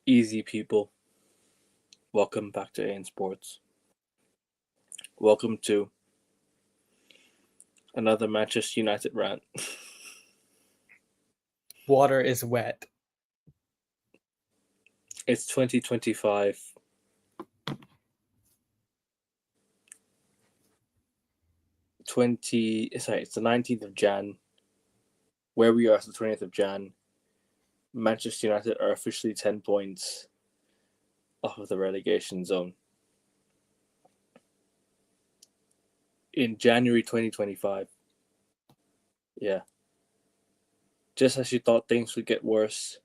Easy people, welcome back to AN Sports. Welcome to another Manchester United rant. Water is wet. It's 2025. It's the 19th of Jan. Where we are is the 20th of Jan. Manchester United are officially 10 points off of the relegation zone. In January 2025. Yeah. Just as you thought things would get worse,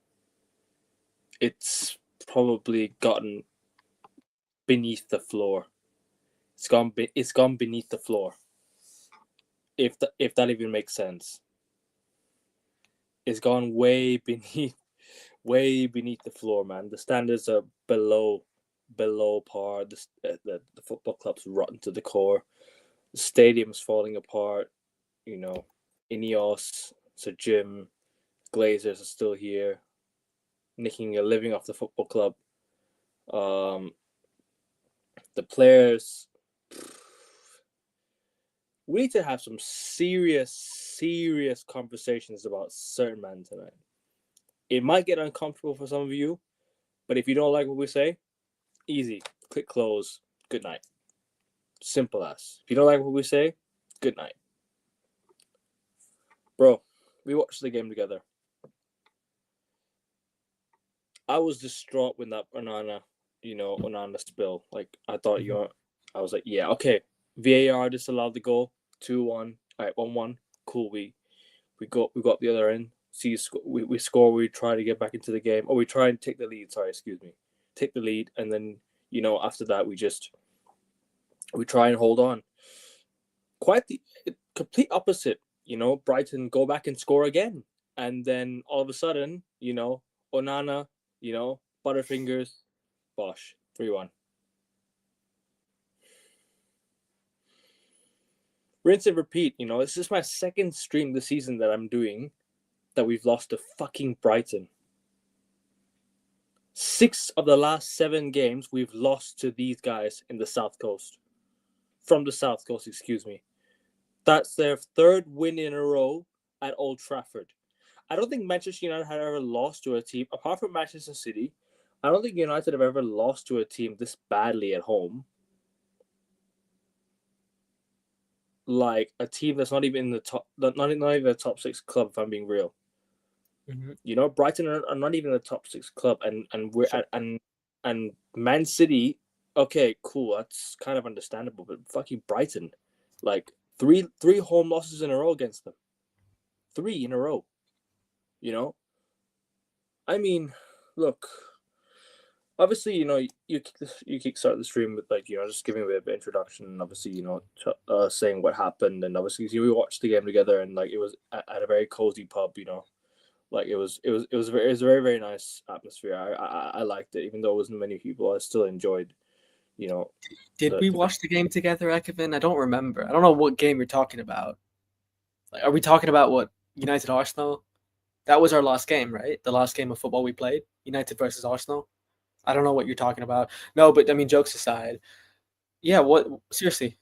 it's probably gotten beneath the floor. It's gone beneath the floor. If that even makes sense. It's gone way beneath the floor, man. The standards are below par. The football club's rotten to the core. The stadium's falling apart. You know, Ineos, Sir Jim, Glazers are still here, making a living off the football club. The players. We need to have some serious conversations about certain men tonight. It might get uncomfortable for some of you, but if you don't like what we say, easy. Click close. Good night. Simple as. If you don't like what we say, good night. Bro, we watched the game together. I was distraught when that Onana spill. Like, I thought I was like, yeah, okay. VAR disallowed the goal. 2-1. All right, 1-1. Cool. We got the other end. We score. We try to get back into the game. Or we try and take the lead. Sorry, excuse me. Take the lead, and then after that we try and hold on. Quite the complete opposite. Brighton go back and score again, and then all of a sudden, Onana, Butterfingers, Bosh, 3-1. Rinse and repeat. This is my second stream this season that I'm doing that we've lost to fucking Brighton. 6 of the last 7 games we've lost to these guys in the South Coast. From the South Coast, excuse me. That's their 3rd win in a row at Old Trafford. I don't think Manchester United had ever lost to a team, apart from Manchester City. I don't think United have ever lost to a team this badly at home. Like a team that's not even in the top, not even a top 6 club. If I'm being real, Brighton are not even a top 6 club, and we're sure. and Man City. Okay, cool. That's kind of understandable, but fucking Brighton, like three home losses in a row against them. 3 in a row. I mean, look. Obviously, you kickstart the stream with just giving a bit of an introduction, and obviously, saying what happened, and obviously we watched the game together, and it was at a very cozy pub, it was a very, very nice atmosphere. I liked it, even though it wasn't many people. I still enjoyed, Did we watch the game together, Ekevin? I don't remember. I don't know what game you're talking about. Like, are we talking about what United Arsenal? That was our last game, right? The last game of football we played, United versus Arsenal. I don't know what you're talking about. No, but I mean, jokes aside, yeah. Seriously,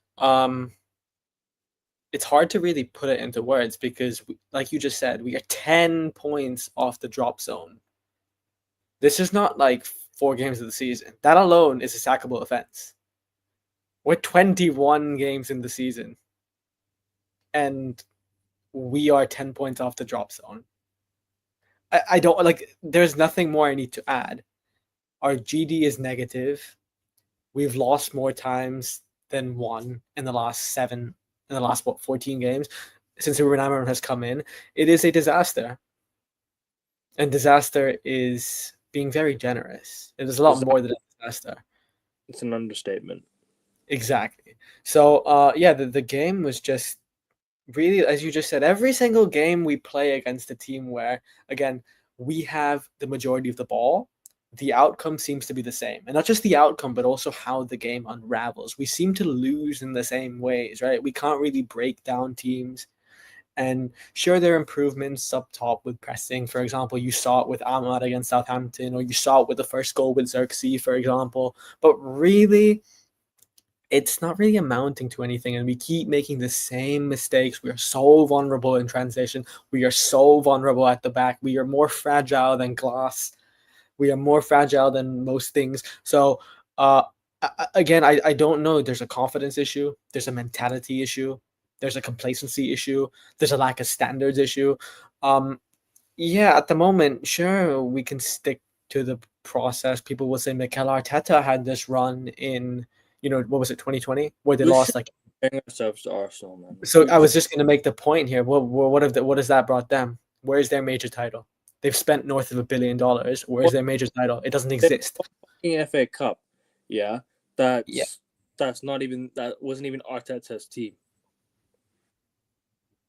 it's hard to really put it into words because, like you just said, we are 10 points off the drop zone. This is not like 4 games of the season. That alone is a sackable offense. We're 21 games in the season, and we are 10 points off the drop zone. I don't like. There's nothing more I need to add. Our GD is negative. We've lost more times than won in the last 14 games since Ruben Amorim has come in. It is a disaster. And disaster is being very generous. It is a lot more than a disaster. It's an understatement. Exactly. So, the game was just really, as you just said, every single game we play against a team where, again, we have the majority of the ball, the outcome seems to be the same. And not just the outcome, but also how the game unravels. We seem to lose in the same ways, right? We can't really break down teams. And sure, there are improvements up top with pressing. For example, you saw it with Ahmad against Southampton, or you saw it with the first goal with Xerxes, for example. But really, it's not really amounting to anything, and we keep making the same mistakes. We are so vulnerable in transition. We are so vulnerable at the back. We are more fragile than glass. We are more fragile than most things. So, again, I don't know. There's a confidence issue. There's a mentality issue. There's a complacency issue. There's a lack of standards issue. Yeah, at the moment, sure, we can stick to the process. People will say Mikel Arteta had this run in, what was it, 2020, where they We lost should like. bring ourselves to Arsenal, man. So I was just going to make the point here. What has that brought them? Where is their major title? They've spent north of $1 billion. Where's their major title? It doesn't exist. Fucking FA Cup, yeah. Yeah. That wasn't even Arteta's team.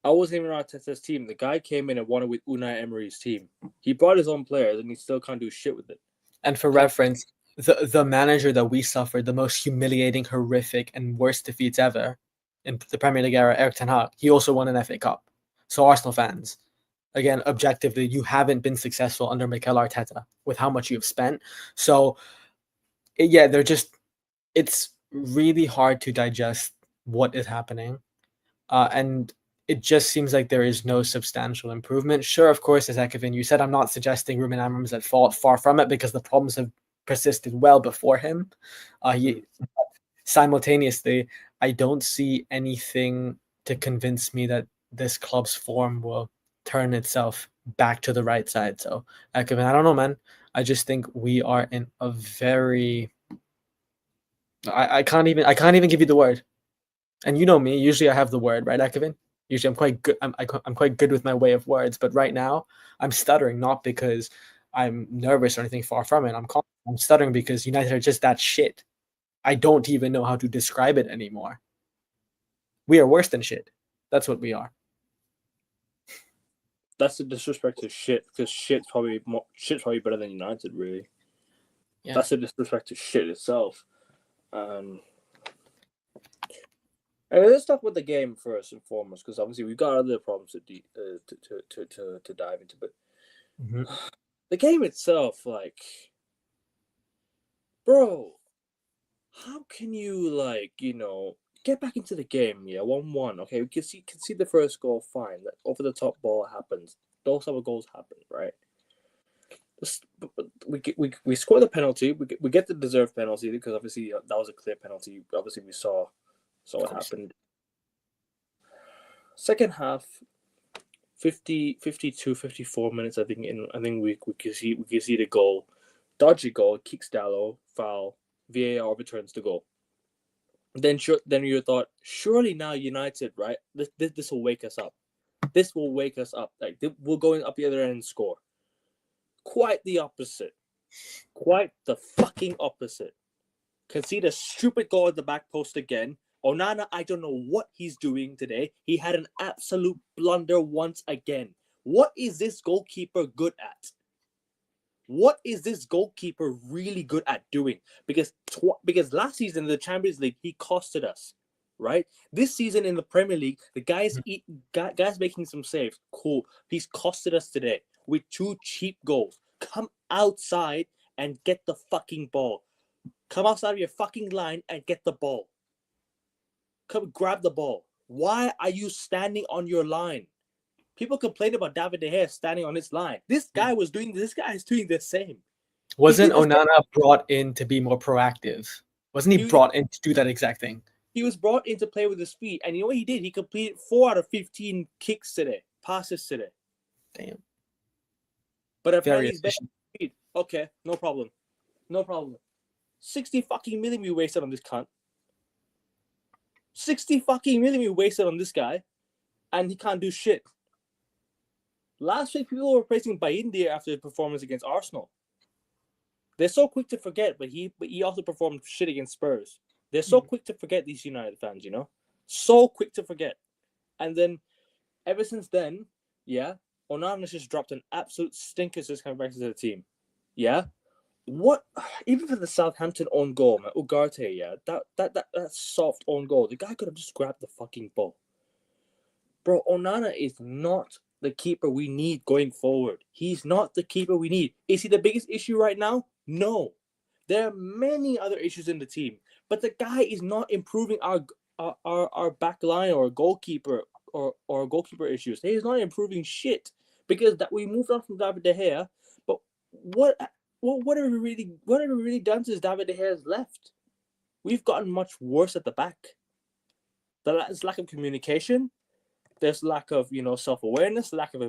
I wasn't even Arteta's team. The guy came in and won it with Unai Emery's team. He brought his own players, and he still can't do shit with it. And for reference, the manager that we suffered the most humiliating, horrific, and worst defeats ever in the Premier League era, Eric Ten Hag, he also won an FA Cup. So Arsenal fans, again, objectively, you haven't been successful under Mikel Arteta with how much you've spent. So, yeah, it's really hard to digest what is happening. And it just seems like there is no substantial improvement. Sure, of course, as Ekevin, you said, I'm not suggesting Ruben Amorim's at fault. Far from it, because the problems have persisted well before him. Simultaneously, I don't see anything to convince me that this club's form will turn itself back to the right side. So, Ekevin, I don't know, man. I just think we are in a very. I can't even give you the word. And you know me. Usually, I have the word, right, Ekevin? Usually, I'm quite good. I'm quite good with my way of words, but right now, I'm stuttering not because I'm nervous or anything. Far from it. I'm stuttering because United are just that shit. I don't even know how to describe it anymore. We are worse than shit. That's what we are. That's a disrespect to shit, because shit's probably better than United, really. Yeah. That's a disrespect to shit itself. Let's talk about the game first and foremost, because obviously we've got other problems to dive into. But the game itself, like, bro, how can you get back into the game? Yeah, 1-1. Okay, we can see the first goal. Fine, that over the top ball happens. Those type of goals happen, right? We score the penalty. We get the deserved penalty, because obviously that was a clear penalty. Obviously we saw what happened. Second half, 50, 52, 54 minutes. I think we can see the goal, dodgy goal, kicks Dallo, foul, VAR overturns the goal. Then you thought, surely now United, right? This will wake us up. This will wake us up. Like, we're going up the other end and score. Quite the opposite. Quite the fucking opposite. Concede a stupid goal at the back post again. Onana, I don't know what he's doing today. He had an absolute blunder once again. What is this goalkeeper good at? What is this goalkeeper really good at doing? Because last season in the Champions League, he costed us, right? This season in the Premier League, the guy's making some saves. Cool. He's costed us today with 2 cheap goals. Come outside and get the fucking ball. Come outside of your fucking line and get the ball. Come grab the ball. Why are you standing on your line? People complain about David De Gea standing on his line. This guy is doing the same. Wasn't Onana brought in to be more proactive? Wasn't he brought in to do that exact thing? He was brought in to play with his feet, and you know what he did? He completed 4 out of 15 kicks today, passes today. Damn. But apparently he's better speed. Okay, no problem. 60 fucking million we wasted on this cunt. 60 fucking million we wasted on this guy, and he can't do shit. Last week, people were praising Bayindir after his performance against Arsenal. They're so quick to forget, but he also performed shit against Spurs. They're so quick to forget, these United fans, so quick to forget. And then, ever since then, yeah, Onana's just dropped an absolute stinker since coming back to the team. Yeah, what? Even for the Southampton own goal, man, Ugarte, yeah, that soft own goal, the guy could have just grabbed the fucking ball. Bro, Onana is not the keeper we need going forward. He's not the keeper we need. Is he the biggest issue right now? No. There are many other issues in the team, but the guy is not improving our back line or goalkeeper or goalkeeper issues. He's not improving shit because that we moved on from David De Gea. But what what have we really done since David De Gea has left? We've gotten much worse at the back. There's lack of communication. There's lack of self-awareness, lack of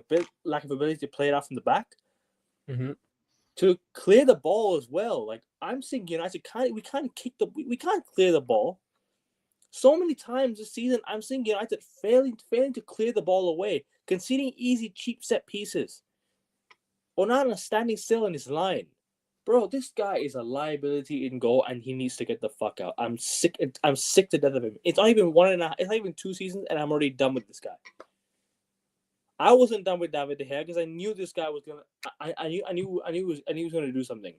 ability to play it out from the back, to clear the ball as well. Like I'm seeing United we can't clear the ball. So many times this season, I'm seeing United failing to clear the ball away, conceding easy, cheap set pieces. Onana standing still in his line. Bro, this guy is a liability in goal, and he needs to get the fuck out. I'm sick to death of him. It's not even it's not even 2 seasons, and I'm already done with this guy. I wasn't done with David De Gea because I knew this guy was gonna. I knew he was gonna do something.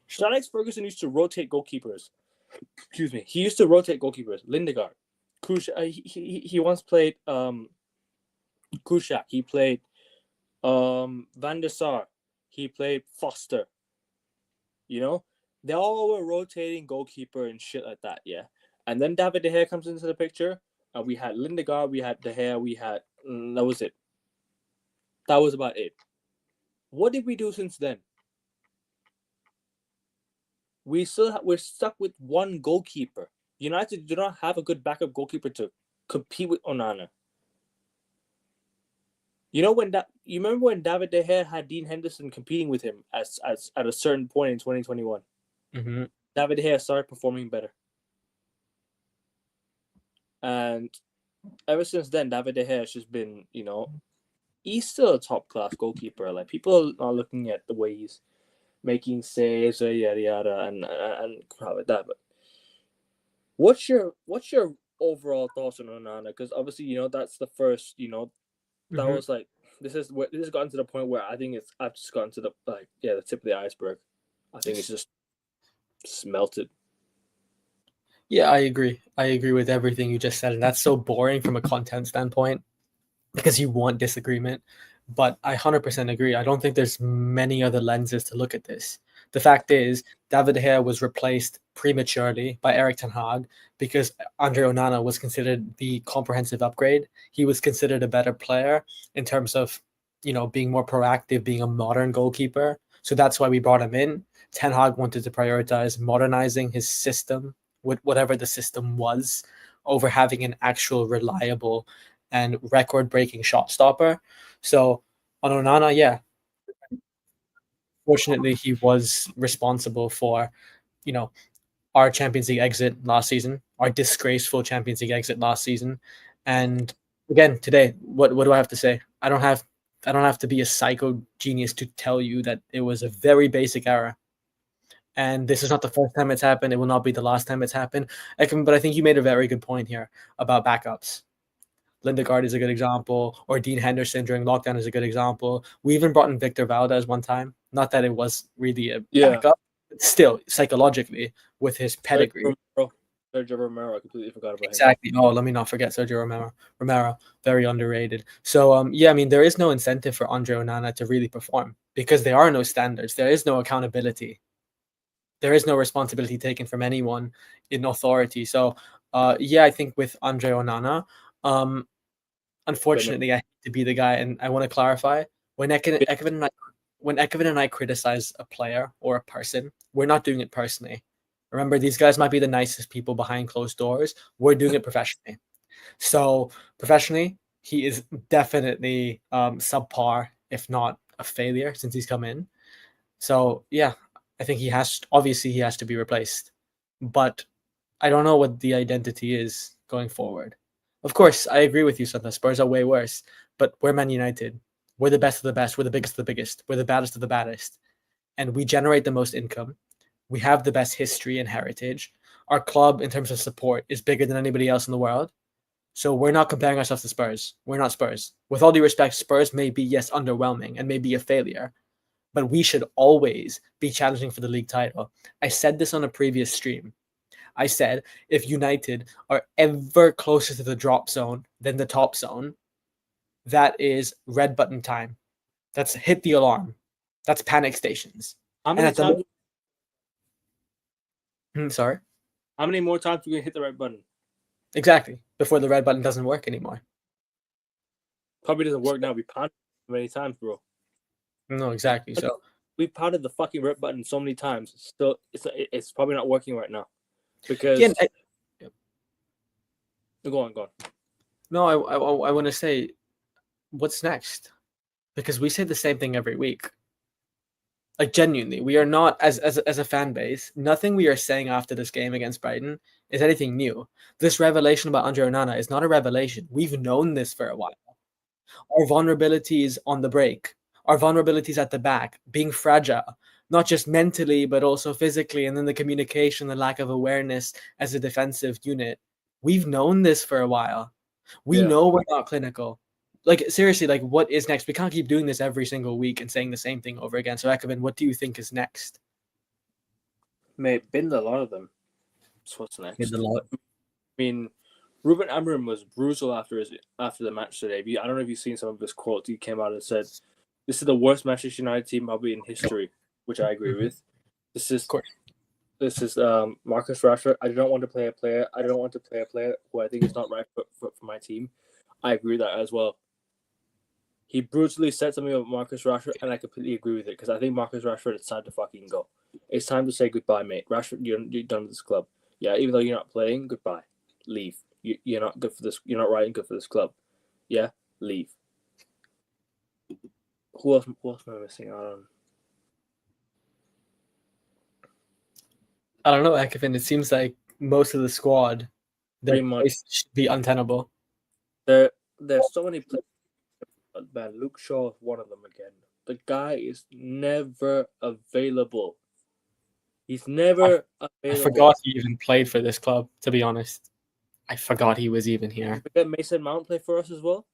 Sir Alex Ferguson used to rotate goalkeepers. Excuse me. He used to rotate goalkeepers. Lindegaard, he once played Kushak. He played Van der Sar. He played Foster. They all were rotating goalkeeper and shit like that. Yeah, and then David De Gea comes into the picture. We had Lindegaard. We had De Gea. We had that was it. That was about it. What did we do since then? We're stuck with one goalkeeper. United do not have a good backup goalkeeper to compete with Onana. You remember when David De Gea had Dean Henderson competing with him as at a certain point in 2021? Mm-hmm. David De Gea started performing better. And ever since then, David De Gea has just been, he's still a top-class goalkeeper. Like, people are looking at the way he's making saves, yada yada, and crap like that. But what's your overall thoughts on Onana? Because obviously, that's the first, that was like this has gotten to the point where I think I've just gotten to the tip of the iceberg. I think it's just melted. Yeah, I agree. I agree with everything you just said, and that's so boring from a content standpoint because you want disagreement. But I 100% agree. I don't think there's many other lenses to look at this. The fact is, David De Gea was replaced prematurely by Erik ten Hag because Andre Onana was considered the comprehensive upgrade. He was considered a better player in terms of, being more proactive, being a modern goalkeeper. So that's why we brought him in. Ten Hag wanted to prioritize modernizing his system with whatever the system was over having an actual reliable and record-breaking shot stopper. So on Onana, yeah, fortunately he was responsible for, our Champions League exit last season, our disgraceful Champions League exit last season. And again, today, what do I have to say? I don't have to be a psycho genius to tell you that it was a very basic error. And this is not the first time it's happened. It will not be the last time it's happened. But I think you made a very good point here about backups. Lindegaard is a good example, or Dean Henderson during lockdown is a good example. We even brought in Victor Valdez one time. Not that it was really a backup, but still, psychologically, with his pedigree. Sergio Romero, I completely forgot about him. Exactly. Oh, let me not forget Sergio Romero, very underrated. So, there is no incentive for Andre Onana to really perform because there are no standards. There is no accountability. There is no responsibility taken from anyone in authority. So, I think with Andre Onana, unfortunately, I hate to be the guy, and I want to clarify when Ekevin and I criticize a player or a person, we're not doing it personally. Remember, these guys might be the nicest people behind closed doors. We're doing it professionally. So professionally, he is definitely subpar, if not a failure, since he's come in. So yeah, I think he has to be replaced. But I don't know what the identity is going forward. Of course, I agree with you, Son. The Spurs are way worse, but we're Man United. We're the best of the best. We're the biggest of the biggest. We're the baddest of the baddest. And we generate the most income. We have the best history and heritage. Our club, in terms of support, is bigger than anybody else in the world. So we're not comparing ourselves to Spurs. We're not Spurs. With all due respect, Spurs may be, yes, underwhelming and may be a failure, but we should always be challenging for the league title. I said this on a previous stream. I said, if United are ever closer to the drop zone than the top zone, that is red button time. That's hit the alarm. That's panic stations. How And many at the times? sorry, How many more times are we gonna hit the right button? exactly, before the red button doesn't work anymore. Probably doesn't work now. We pounded it many times, bro. No, exactly. So We pounded the fucking red button so many times. Still, it's probably not working right now again, because. Go on. no, I want to say, what's next? Because we say the same thing every week. Like genuinely, we are not as a fan base. Nothing we are saying after this game against Brighton is anything new. This revelation about Andre Onana is not a revelation. We've known this for a while. Our vulnerabilities on the break, our vulnerabilities at the back, being fragile, not just mentally but also physically, and then the communication, the lack of awareness as a defensive unit. We've known this for a while. We Yeah. know we're not clinical. Like seriously, like what is next? We can't keep doing this every single week and saying the same thing over again. So Ekevin, what do you think is next? Mate, been a lot of them. So what's next? In the lot. I mean, Ruben Amorim was brutal after the match today. I don't know if you've seen some of his quotes. He came out and said, "This is the worst Manchester United team probably in history," which I agree with. This is Marcus Rashford. I don't want to play a player. I don't want to play a player who I think is not right for my team. I agree with that as well. He brutally said something about Marcus Rashford, and I completely agree with it because I think Marcus Rashford, it's time to fucking go. It's time to say goodbye, mate. Rashford, you're done with this club. Yeah, even though you're not playing, goodbye. Leave. You're not good for this. You're not right and good for this club. Yeah, leave. Who else am I missing out on? I don't know, Ekevin. It seems like most of the squad, their Pretty much. place should be untenable. There's so many players. Man, Luke Shaw is one of them again. The guy is never available. He's never available. I forgot he even played for this club, to be honest. I forgot he was even here. Forget Mason Mount play for us as well.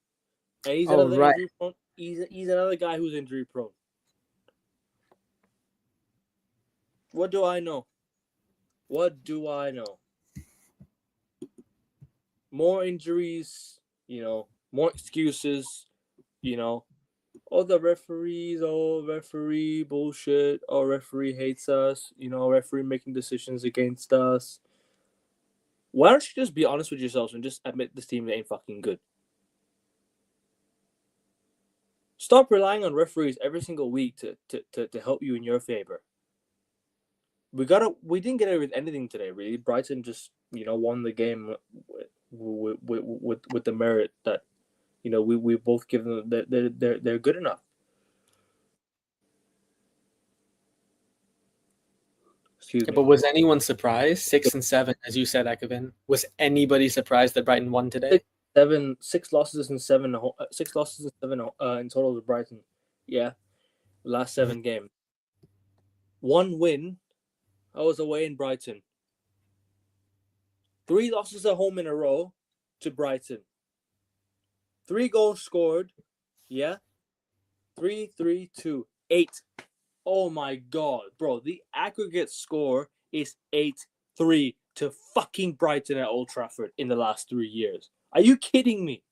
And he's Oh, another right. injury prone. He's another guy who's injury prone. What do I know? More injuries, more excuses, Oh, the referees, referee bullshit. Oh, referee hates us. Referee making decisions against us. Why don't you just be honest with yourselves and just admit this team ain't fucking good? Stop relying on referees every single week to help you in your favor. We didn't get away with anything today, really. Brighton just, won the game with the merit that, we both give them that they're good enough. Excuse me. But was anyone surprised? 6 and 7, as you said, Ekevin. Was anybody surprised that Brighton won today? Six losses and seven in total to Brighton. Yeah, last 7 games. 1 win. I was away in Brighton. 3 losses at home in a row to Brighton. 3 goals scored. Yeah. 3-3-2. 8. Oh my god, bro. The aggregate score is 8-3 to fucking Brighton at Old Trafford in the last 3 years. Are you kidding me?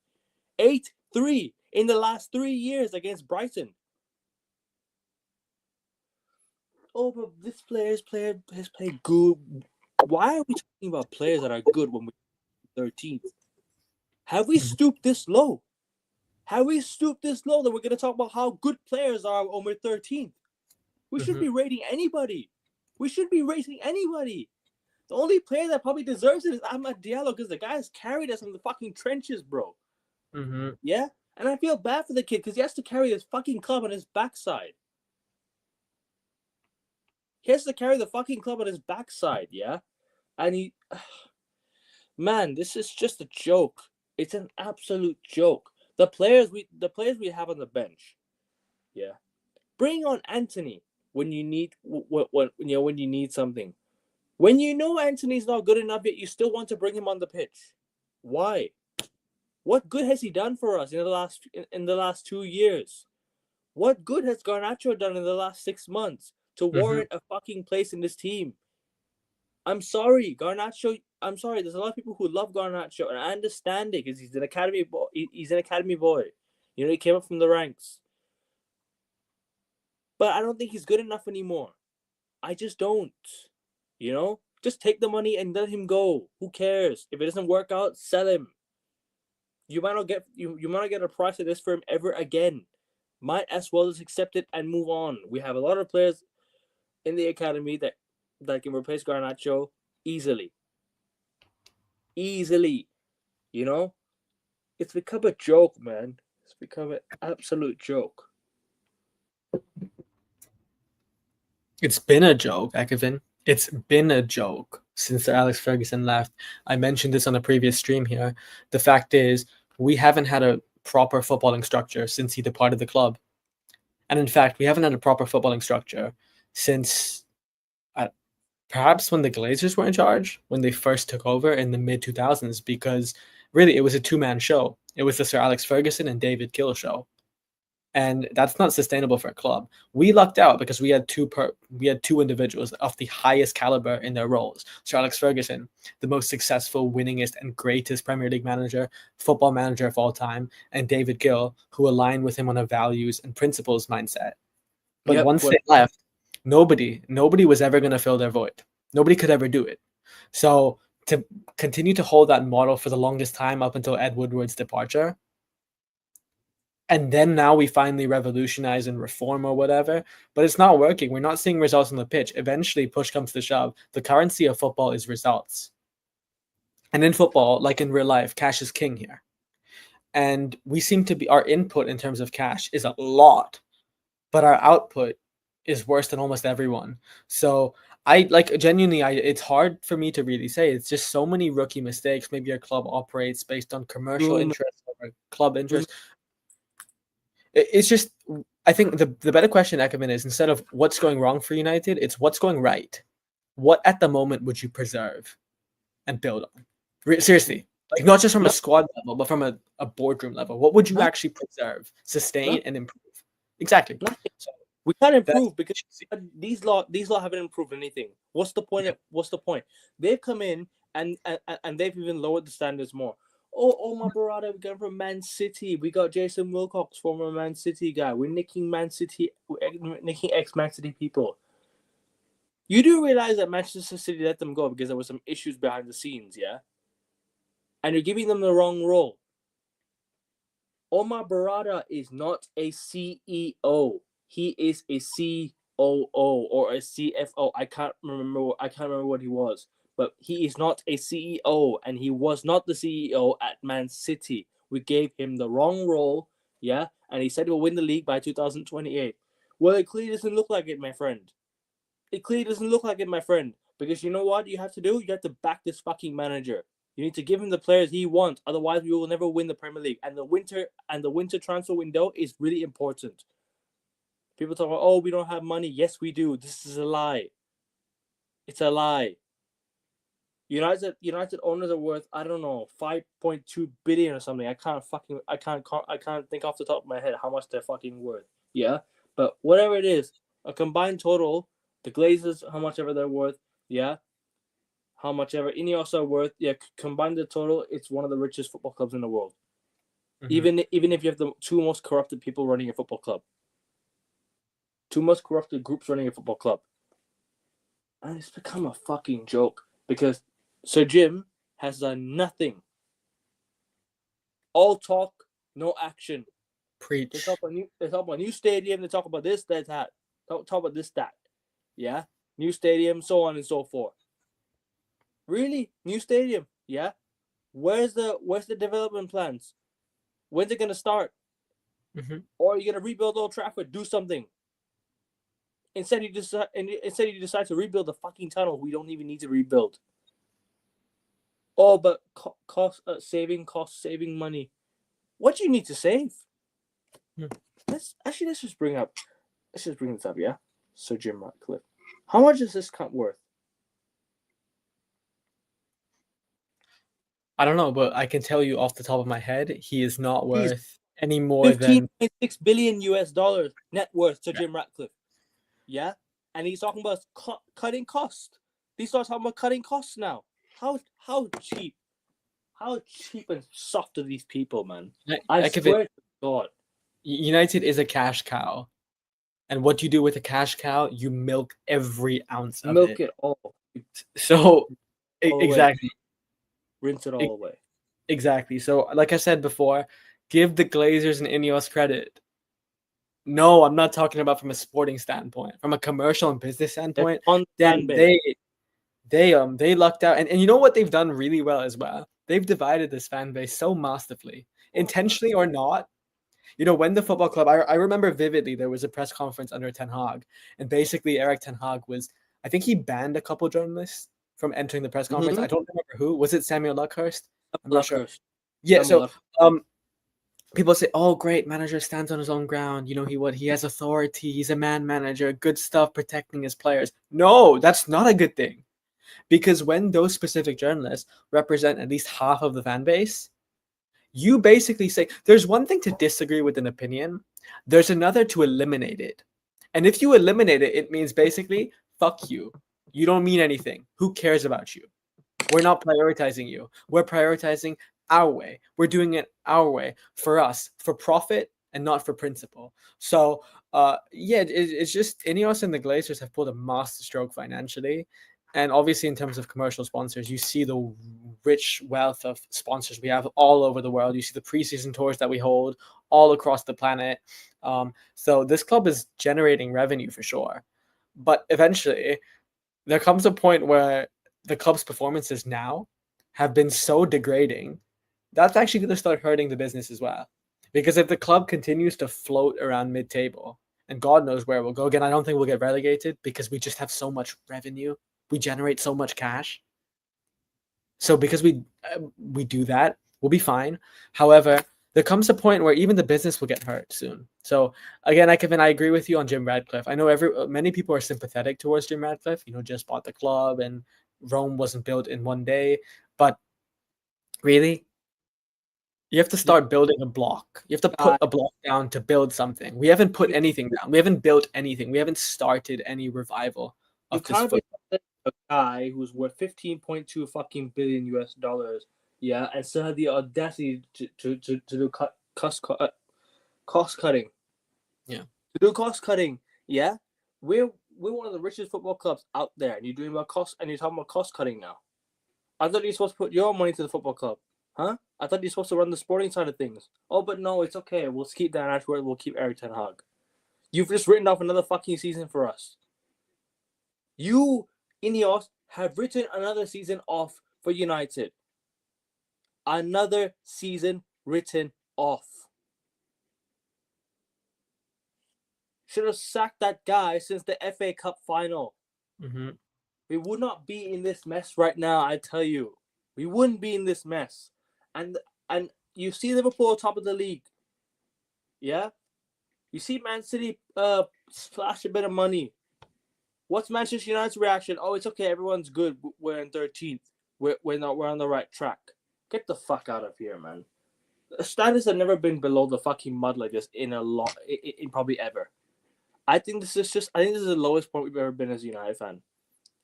8-3 in the last 3 years against Brighton. Oh, but this player has played good. Why are we talking about players that are good when we're 13th? Have we stooped this low? Have we stooped this low that we're going to talk about how good players are when we're 13th? We should be rating anybody. The only player that probably deserves it is Ahmad Diallo because the guy has carried us in the fucking trenches, bro. Mm-hmm. Yeah? And I feel bad for the kid because he has to carry this fucking club on his backside. He has to carry the fucking club on his backside, yeah? And man, this is just a joke. It's an absolute joke. The players we have on the bench, yeah. Bring on Anthony when you need when you need something. When you know Anthony's not good enough yet, you still want to bring him on the pitch. Why? What good has he done for us in the last 2 years? What good has Garnacho done in the last 6 months to warrant a fucking place in this team? I'm sorry, Garnacho. I'm sorry. There's a lot of people who love Garnacho, and I understand it because he's an academy boy. He came up from the ranks. But I don't think he's good enough anymore. I just don't. Just take the money and let him go. Who cares? If it doesn't work out, sell him. You might not get a price of this for him ever again. Might as well just accept it and move on. We have a lot of players in the academy that can replace Garnacho easily. Easily. It's become a joke, man. It's become an absolute joke. It's been a joke, Ekevin. It's been a joke since Sir Alex Ferguson left. I mentioned this on a previous stream here. The fact is, we haven't had a proper footballing structure since he departed the club. And in fact, we haven't had a proper footballing structure since perhaps when the Glazers were in charge, when they first took over in the mid-2000s, because really it was a two-man show. It was the Sir Alex Ferguson and David Gill show. And that's not sustainable for a club. We lucked out because we had two individuals of the highest caliber in their roles. Sir Alex Ferguson, the most successful, winningest, and greatest Premier League manager, football manager of all time, and David Gill, who aligned with him on a values and principles mindset. But once they left, nobody was ever going to fill their void. Nobody could ever do it. So to continue to hold that model for the longest time up until Ed Woodward's departure, and then now we finally revolutionize and reform or whatever, but it's not working. We're not seeing results on the pitch. Eventually, push comes to shove. The currency of football is results. And in football, like in real life, cash is king here. And we seem to be, our input in terms of cash is a lot, but our output is worse than almost everyone. So genuinely, it's hard for me to really say. It's just so many rookie mistakes. Maybe your club operates based on commercial interest or club interest. It's just, I think the better question, Ekman, is instead of what's going wrong for United, it's what's going right. What at the moment would you preserve and build on? Seriously, like not just from a squad level, but from a boardroom level. What would you actually preserve, sustain, and improve? Exactly. So we can't improve because these lot haven't improved anything. What's the point? What's the point? They've come in and they've even lowered the standards more. Oh, my brother, we got from Man City. We got Jason Wilcox, former Man City guy. We're nicking ex-Man City people. You do realize that Manchester City let them go because there were some issues behind the scenes, yeah? And you're giving them the wrong role. Omar Barada is not a CEO. He is a COO or a CFO. I can't remember what he was. But he is not a CEO, and he was not the CEO at Man City. We gave him the wrong role, yeah? And he said he'll win the league by 2028. Well, it clearly doesn't look like it, my friend. It clearly doesn't look like it, my friend. Because you know what you have to do? You have to back this fucking manager. You need to give him the players he wants. Otherwise, we will never win the Premier League. And the winter transfer window is really important. People talk about, oh, we don't have money. Yes, we do. This is a lie. It's a lie. United owners are worth, I don't know, 5.2 billion or something. I can't think off the top of my head how much they're fucking worth. Yeah, but whatever it is, a combined total, the Glazers, how much ever they're worth, yeah, how much ever Ineos are worth, yeah, combined the total, it's one of the richest football clubs in the world. Mm-hmm. Even if you have the two most corrupted people running a football club, two most corrupted groups running a football club, and it's become a fucking joke because Sir Jim has done nothing. All talk, no action. Preach. They talk about a new stadium. They talk about this, that. Don't talk about this, that. Yeah, new stadium, so on and so forth. Really, new stadium? Yeah. Where's the development plans? When's it gonna start? Mm-hmm. Or are you gonna rebuild Old Trafford? Do something. Instead, you decide to rebuild the fucking tunnel. We don't even need to rebuild. Oh, but cost saving money. What do you need to save? Let's just bring this up, yeah? Sir Jim Ratcliffe. How much is this cup worth? I don't know, but I can tell you off the top of my head, he is not worth any more than $15.6 billion US net worth to Jim Ratcliffe. Yeah? And he's talking about cutting costs. These are talking about cutting costs now. How cheap? How cheap and soft are these people, man? I swear to God. United is a cash cow. And what you do with a cash cow, you milk every ounce of Milk it. it all. So All away. exactly. Rinse it all away. Exactly. So like I said before, give the Glazers and Ineos credit. No, I'm not talking about from a sporting standpoint. From a commercial and business standpoint, On the fan then base. they lucked out. And you know what they've done really well as well? They've divided this fan base so masterfully. Intentionally or not. You know, when the football club, I remember vividly, there was a press conference under Ten Hag, and basically Eric Ten Hag was, I think he banned a couple journalists from entering the press conference. Mm-hmm. I don't remember who. Was it Samuel Luckhurst? I'm not sure. Luckhurst. Yeah, Samuel so people say, "Oh, great manager stands on his own ground. You know, he has authority. He's a man manager. Good stuff, protecting his players." No, that's not a good thing, because when those specific journalists represent at least half of the fan base, you basically say there's one thing to disagree with an opinion, there's another to eliminate it. And if you eliminate it, it means basically, fuck you. You don't mean anything. Who cares about you? We're not prioritizing you. We're prioritizing our way. We're doing it our way for us, for profit and not for principle. So, it's just Ineos and the Glazers have pulled a master stroke financially. And obviously, in terms of commercial sponsors, you see the rich wealth of sponsors we have all over the world. You see the preseason tours that we hold all across the planet. So this club is generating revenue for sure. But eventually, there comes a point where the club's performances now have been so degrading that's actually going to start hurting the business as well. Because if the club continues to float around mid-table, and God knows where we'll go again, I don't think we'll get relegated because we just have so much revenue. We generate so much cash. So because we do that, we'll be fine. However, there comes a point where even the business will get hurt soon. So again, I agree with you on Jim Radcliffe. I know many people are sympathetic towards Jim Radcliffe. You know, just bought the club and Rome wasn't built in one day. But really, you have to start building a block. You have to put a block down to build something. We haven't put anything down. We haven't built anything. We haven't started any revival of this football. A guy who's worth 15.2 fucking billion US dollars, yeah, and still had the audacity to do cost cutting. Yeah. To do cost cutting, yeah. We're one of the richest football clubs out there, and you're doing about cost, and you're talking about cost cutting now. I thought you're supposed to put your money to the football club. Huh? I thought you're supposed to run the sporting side of things. Oh, but no, it's okay. We'll keep Dan Ashworth. We'll keep Eric Ten Hag. You've just written off another fucking season for us. You, Ineos, have written another season off for United. Another season written off. Should have sacked that guy since the FA Cup final. Mm-hmm. We would not be in this mess right now, I tell you. We wouldn't be in this mess. And you see Liverpool top of the league. Yeah? You see Man City splash a bit of money. What's Manchester United's reaction? Oh, it's okay. Everyone's good. We're in 13th. We're on the right track. Get the fuck out of here, man. The status have never been below the fucking mud like this in probably ever. I think this is the lowest point we've ever been as a United fan.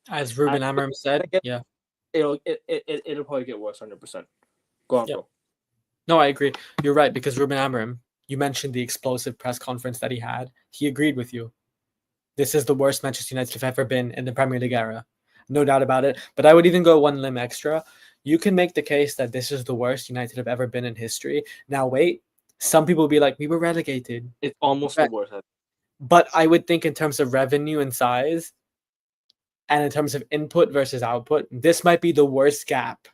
As Ruben Amorim said, yeah. It'll probably get worse, 100%. Go on, bro. No, I agree. You're right, because Ruben Amorim, you mentioned the explosive press conference that he had. He agreed with you. This is the worst Manchester United have ever been in the Premier League era. No doubt about it. But I would even go one limb extra. You can make the case that this is the worst United have ever been in history. Now, wait. Some people will be like, we were relegated. It's almost the worst. But I would think in terms of revenue and size, and in terms of input versus output, this might be the worst gap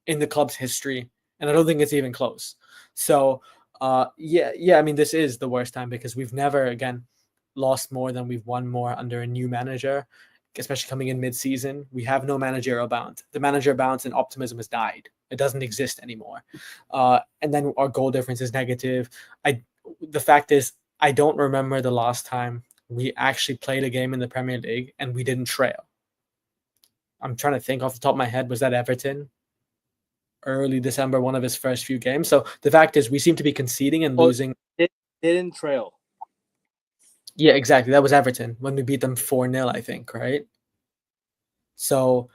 in the club's history. And I don't think it's even close. So, I mean, this is the worst time because we've never, again, lost more than we've won more under a new manager, especially coming in mid-season. We have no managerial bounce. The manager bounce and optimism has died. It doesn't exist anymore. And then our goal difference is negative. The fact is, I don't remember the last time we actually played a game in the Premier League and we didn't trail. I'm trying to think off the top of my head. Was that Everton? Early December, one of his first few games. So the fact is we seem to be conceding and losing. It didn't trail. Yeah, exactly. That was Everton when we beat them 4-0, I think, right? So,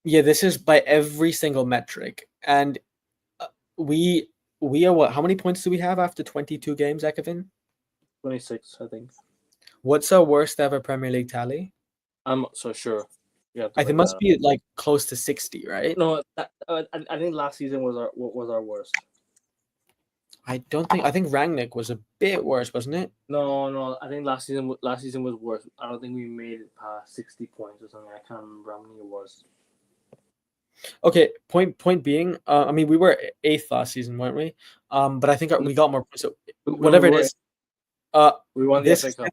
this is by every single metric. And we are what? How many points do we have after 22 games, Ekevin? 26, I think. What's our worst ever Premier League tally? I'm not so sure. You have to I think it bring that must up. be like close to 60, right? No, I think last season was our worst. I don't think. I think Rangnick was a bit worse, wasn't it? No, I think last season was worse. I don't think we made it past 60 points or something. I can't remember how many it was. Okay. Point being, I mean, we were eighth last season, weren't we? But I think we got more points. So whatever it is, we won the FA Cup.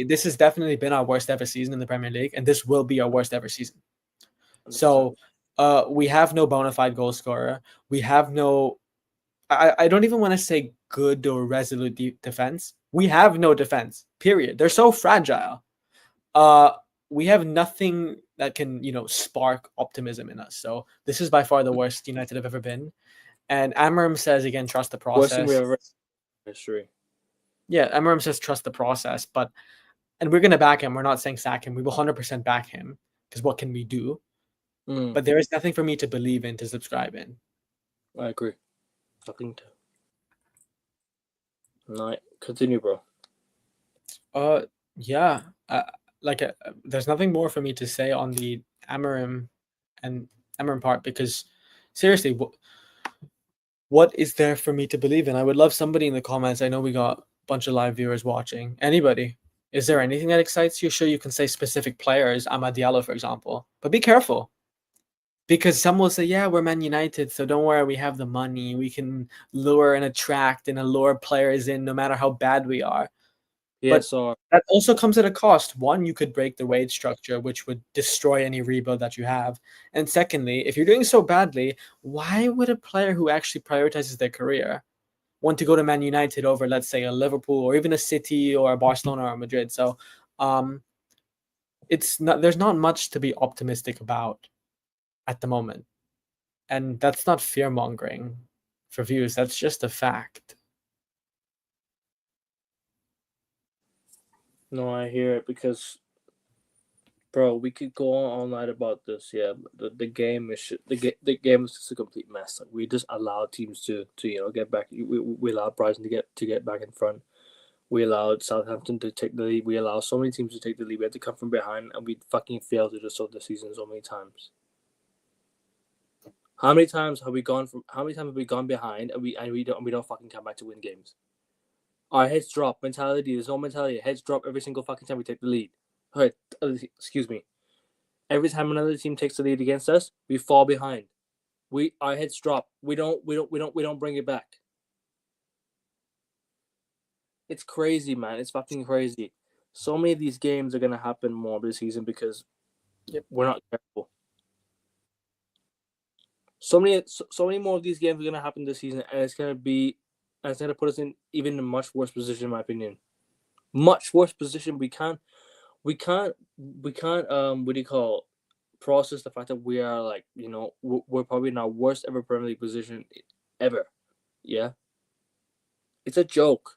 this has definitely been our worst ever season in the Premier League, and this will be our worst ever season. 100%. So, we have no bona fide goal scorer. We have no. I don't even want to say good or resolute defense. We have no defense. Period. They're so fragile. We have nothing that can, spark optimism in us. So this is by far the worst United have ever been. And Amarim says again, trust the Worst thing process. we ever in history. Yeah, Amarim says trust the process, and we're gonna back him. We're not saying sack him. We will 100% back him because what can we do? But there is nothing for me to believe in, to subscribe in. I agree. Nothing to. No, continue, bro. Yeah. There's nothing more for me to say on the Amarim part because seriously, what is there for me to believe in? I would love somebody in the comments. I know we got a bunch of live viewers watching. Anybody? Is there anything that excites you? Sure, you can say specific players, Amad Diallo, for example, but be careful. Because some will say, yeah, we're Man United, so don't worry, we have the money. We can lure and attract and allure players in no matter how bad we are. But that also comes at a cost. One, you could break the wage structure, which would destroy any rebuild that you have. And secondly, if you're doing so badly, why would a player who actually prioritizes their career want to go to Man United over, let's say, a Liverpool or even a City or a Barcelona or a Madrid? So there's not much to be optimistic about at the moment. And that's not fear-mongering for views. That's just a fact. No, I hear it because, bro, we could go on all night about this. Yeah, the game is the game is just a complete mess. Like, we just allow teams to get back. We allowed Brighton to get back in front. We allowed Southampton to take the lead. We allow so many teams to take the lead. We had to come from behind, and we fucking failed to do so this season so many times. How many times have we gone behind and we don't fucking come back to win games? Our heads drop mentality. There's no mentality. Heads drop every single fucking time we take the lead. Alright, excuse me. Every time another team takes the lead against us, we fall behind. Our heads drop. We don't bring it back. It's crazy, man. It's fucking crazy. So many of these games are gonna happen more this season because we're not careful. So many more of these games are gonna happen this season, and it's gonna put us in even a much worse position, in my opinion. Much worse position. We can't. What do you call? Process the fact that we are like, we're probably in our worst ever Premier League position ever. Yeah. It's a joke.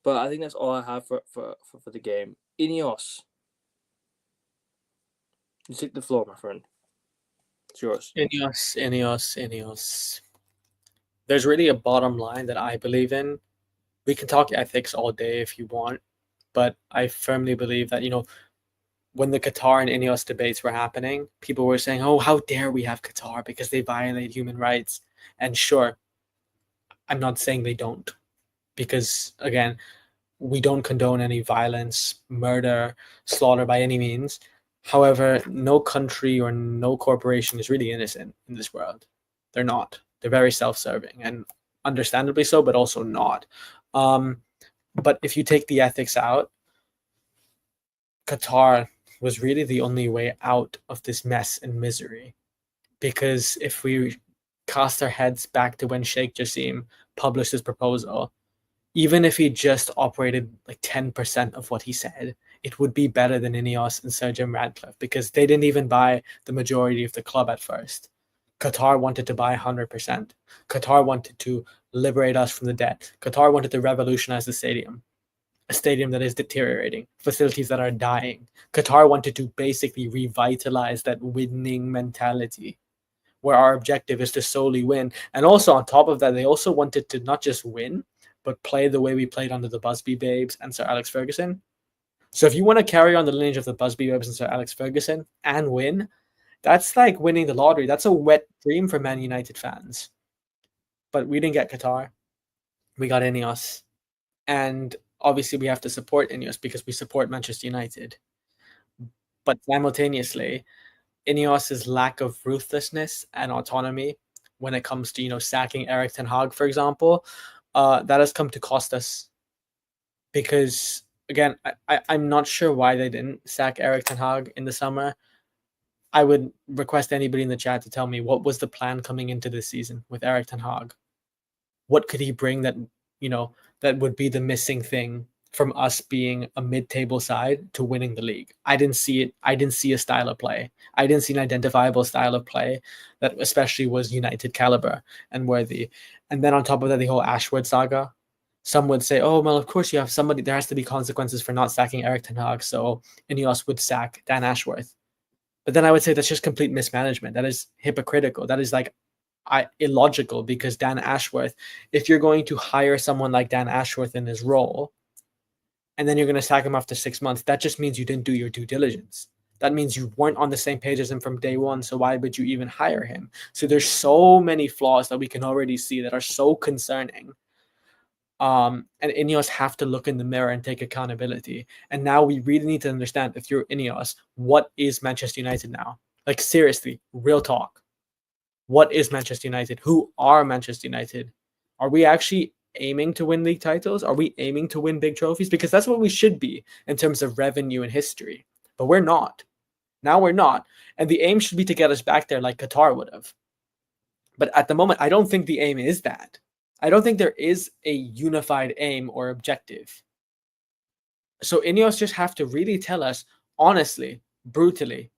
But I think that's all I have for the game. Ineos. You take the floor, my friend. It's yours. Ineos. There's really a bottom line that I believe in. We can talk ethics all day if you want, but I firmly believe that, when the Qatar and Ineos debates were happening, people were saying, oh, how dare we have Qatar because they violate human rights. And sure, I'm not saying they don't, because again, we don't condone any violence, murder, slaughter by any means. However, no country or no corporation is really innocent in this world. They're not. They're very self-serving, and understandably so, but also not. But if you take the ethics out, Qatar was really the only way out of this mess and misery. Because if we cast our heads back to when Sheikh Jassim published his proposal, even if he just operated like 10% of what he said, it would be better than Ineos and Sir Jim Radcliffe, because they didn't even buy the majority of the club at first. Qatar wanted to buy 100%. Qatar wanted to liberate us from the debt. Qatar wanted to revolutionize the stadium, a stadium that is deteriorating, facilities that are dying. Qatar wanted to basically revitalize that winning mentality, where our objective is to solely win. And also on top of that, they also wanted to not just win, but play the way we played under the Busby Babes and Sir Alex Ferguson. So if you want to carry on the lineage of the Busby Babes and Sir Alex Ferguson and win, that's like winning the lottery. That's a wet dream for Man United fans. But we didn't get Qatar. We got Ineos. And obviously we have to support Ineos because we support Manchester United. But simultaneously, Ineos's lack of ruthlessness and autonomy when it comes to, sacking Erik ten Hag, for example, that has come to cost us. Because, again, I'm not sure why they didn't sack Erik ten Hag in the summer. I would request anybody in the chat to tell me what was the plan coming into this season with Erik ten Hag. What could he bring that would be the missing thing from us being a mid-table side to winning the league? I didn't see it. I didn't see a style of play. I didn't see an identifiable style of play that especially was United caliber and worthy. And then on top of that, the whole Ashworth saga. Some would say, oh, well, of course you have somebody. There has to be consequences for not sacking Erik ten Hag. So Ineos would sack Dan Ashworth. But then I would say that's just complete mismanagement. That is hypocritical. That is illogical, because Dan Ashworth, if you're going to hire someone like Dan Ashworth in his role, and then you're going to sack him after 6 months, that just means you didn't do your due diligence. That means you weren't on the same page as him from day one. So why would you even hire him? So there's so many flaws that we can already see that are so concerning. And Ineos have to look in the mirror and take accountability. And now we really need to understand, if you're Ineos, what is Manchester United now? Like, seriously, real talk. What is Manchester United? Who are Manchester United? Are we actually aiming to win league titles? Are we aiming to win big trophies? Because that's what we should be in terms of revenue and history. But we're not. Now we're not. And the aim should be to get us back there like Qatar would have. But at the moment, I don't think the aim is that. I don't think there is a unified aim or objective. So Ineos just have to really tell us, honestly, brutally,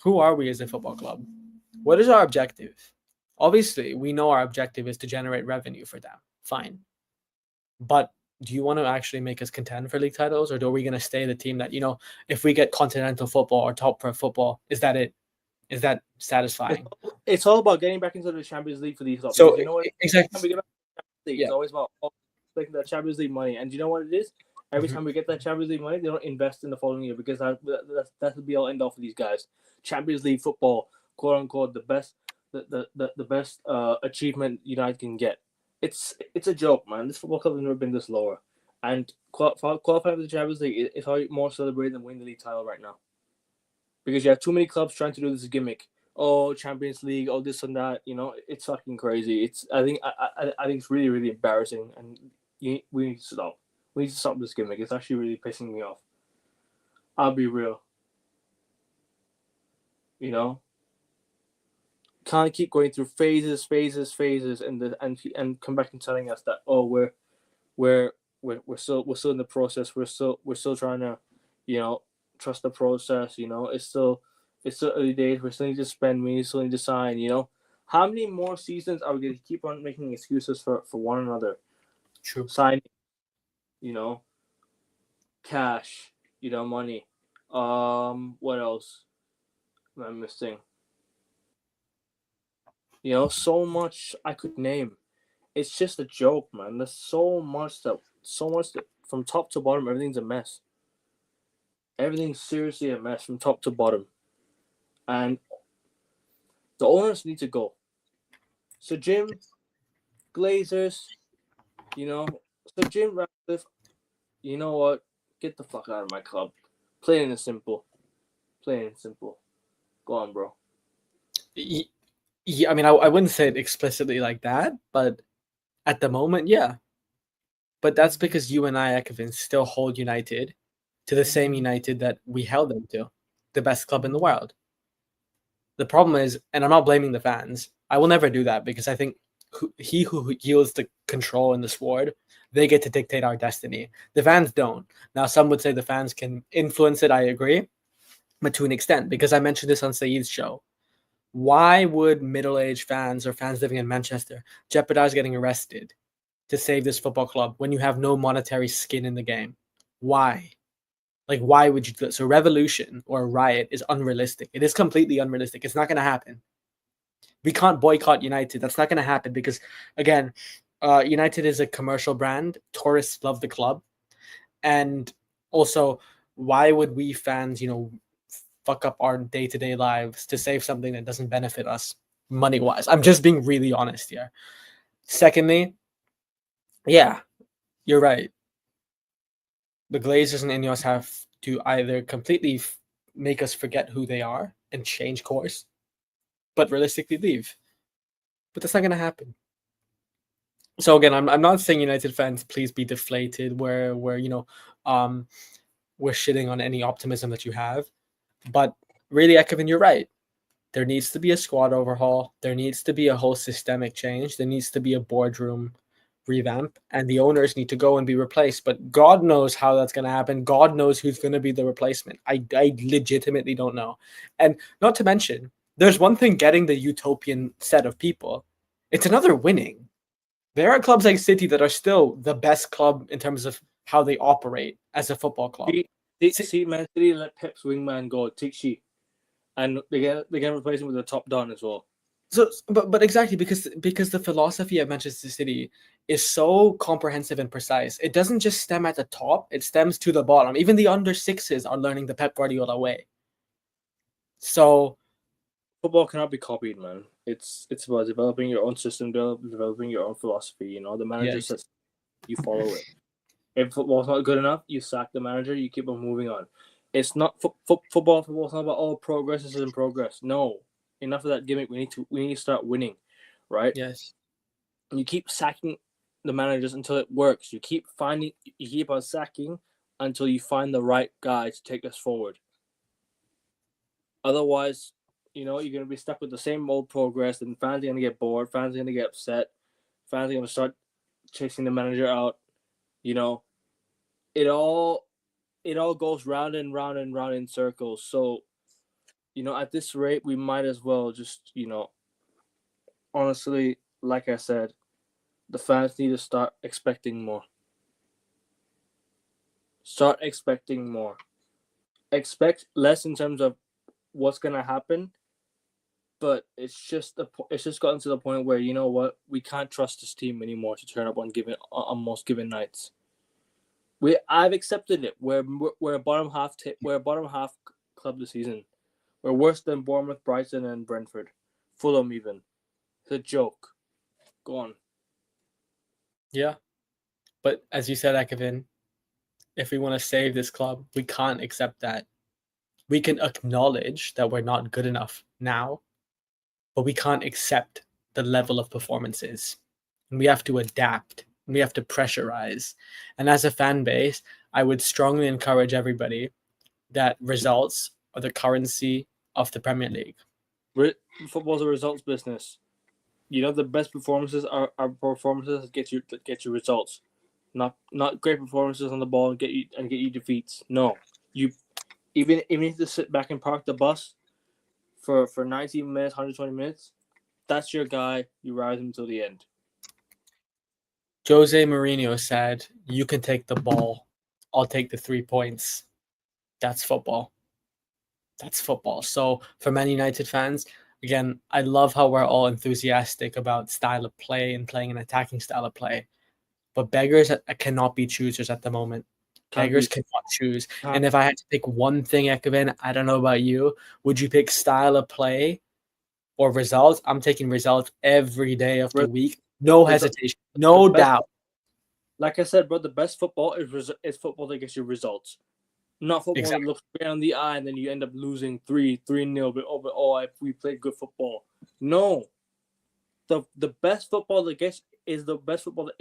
who are we as a football club? What is our objective? Obviously, we know our objective is to generate revenue for them. Fine. But do you want to actually make us contend for league titles? Or are we going to stay the team that, if we get continental football or top pro football, is that it? Is that satisfying? It's all about getting back into the Champions League for these clubs. So, you know what? exactly. It's always about taking that Champions League money. And do you know what it is? Every time we get that Champions League money, they don't invest in the following year, because that will be all end all for these guys. Champions League football, quote unquote, the best achievement United can get. It's a joke, man. This football club has never been this lower. And qualifying for the Champions League is probably more celebrated than winning the league title right now. Because you have too many clubs trying to do this gimmick. Oh, Champions League, oh, this and that. It's fucking crazy. I think it's really, really embarrassing, and we need to stop. We need to stop this gimmick. It's actually really pissing me off. I'll be real. Can't keep going through phases, and come back and telling us that, oh, we're still in the process. We're still trying to, trust the process. It's still early days. We still need to spend. We still need to sign. How many more seasons are we going to keep on making excuses for one another? True. Signing, cash, money. What else am I missing? So much I could name. It's just a joke, man. There's so much that from top to bottom, everything's a mess. Everything's seriously a mess from top to bottom. And the owners need to go. So Jim, Glazers, so Jim Ratcliffe, you know what? Get the fuck out of my club. Plain and simple. Go on, bro. Yeah, I mean, I wouldn't say it explicitly like that, but at the moment, yeah. But that's because you and I, Ekevin, still hold United to the same United that we held them to, the best club in the world. The problem is, and I'm not blaming the fans, I will never do that, because I think he who yields the control in the sword, they get to dictate our destiny. The fans don't. Now, some would say the fans can influence it, I agree, but to an extent, because I mentioned this on Saeed's show. Why would middle-aged fans or fans living in Manchester jeopardize getting arrested to save this football club when you have no monetary skin in the game? Why? Why would you do it? So revolution or riot is unrealistic. It is completely unrealistic. It's not going to happen. We can't boycott United. That's not going to happen because, again, United is a commercial brand. Tourists love the club. And also, why would we fans, fuck up our day-to-day lives to save something that doesn't benefit us money-wise? I'm just being really honest here. Secondly, yeah, you're right. The Glazers and Ineos have to either completely make us forget who they are and change course, but realistically leave. But that's not going to happen. So again, I'm not saying United fans, please be deflated where we're shitting on any optimism that you have. But really, Ekevin, you're right. There needs to be a squad overhaul. There needs to be a whole systemic change. There needs to be a boardroom revamp, and the owners need to go and be replaced. But God knows how that's going to happen. God knows who's going to be the replacement. I legitimately don't know. And not to mention, there's one thing getting the utopian set of people. It's another winning. There are clubs like City that are still the best club in terms of how they operate as a football club. See, Man City let Pep's wingman go, Tixi, and they get replaced him with a top down as well. So, but exactly because the philosophy of Manchester City is so comprehensive and precise. It doesn't just stem at the top; it stems to the bottom. Even the under sixes are learning the Pep Guardiola way. So, football cannot be copied, man. It's about developing your own system, developing your own philosophy. The manager says you follow it. If football's not good enough, you sack the manager. You keep on moving on. It's not football. Football's not about all progress is in progress. No, enough of that gimmick. We need to start winning, right? Yes. You keep sacking the managers until it works. You keep on sacking until you find the right guy to take us forward. Otherwise, you're going to be stuck with the same old progress, and fans are going to get bored. Fans are going to get upset. Fans are going to start chasing the manager out. It all goes round and round and round in circles. So, at this rate, we might as well just, honestly, like I said, the fans need to start expecting more. Start expecting more. Expect less in terms of what's going to happen, but it's just gotten to the point where, you know what, we can't trust this team anymore to turn up on most given nights. I've accepted it. We're a bottom half club this season. We're worse than Bournemouth, Brighton, and Brentford. Fulham even. It's a joke. Go on. Yeah, but as you said, Ekevin, if we want to save this club, we can't accept that. We can acknowledge that we're not good enough now, but we can't accept the level of performances. And we have to adapt. We have to pressurize. And as a fan base, I would strongly encourage everybody that results are the currency of the Premier League. Football's a results business. The best performances are performances that get you results. Not great performances on the ball and get you defeats. No. You even if you need to sit back and park the bus for 90 minutes, 120 minutes, that's your guy. You ride him till the end. Jose Mourinho said, "You can take the ball. I'll take the 3 points." That's football. That's football. So for Man United fans, again, I love how we're all enthusiastic about style of play and playing an attacking style of play. But beggars cannot be choosers at the moment. Beggars cannot choose. And if I had to pick one thing, Ekevin, I don't know about you, would you pick style of play or results? I'm taking results every day of the week. No hesitation. No doubt. Like I said, bro, the best football is football that gets you results. Not football that looks great on the eye and then you end up losing 3-0, but we played good football. No. The best football that gets the football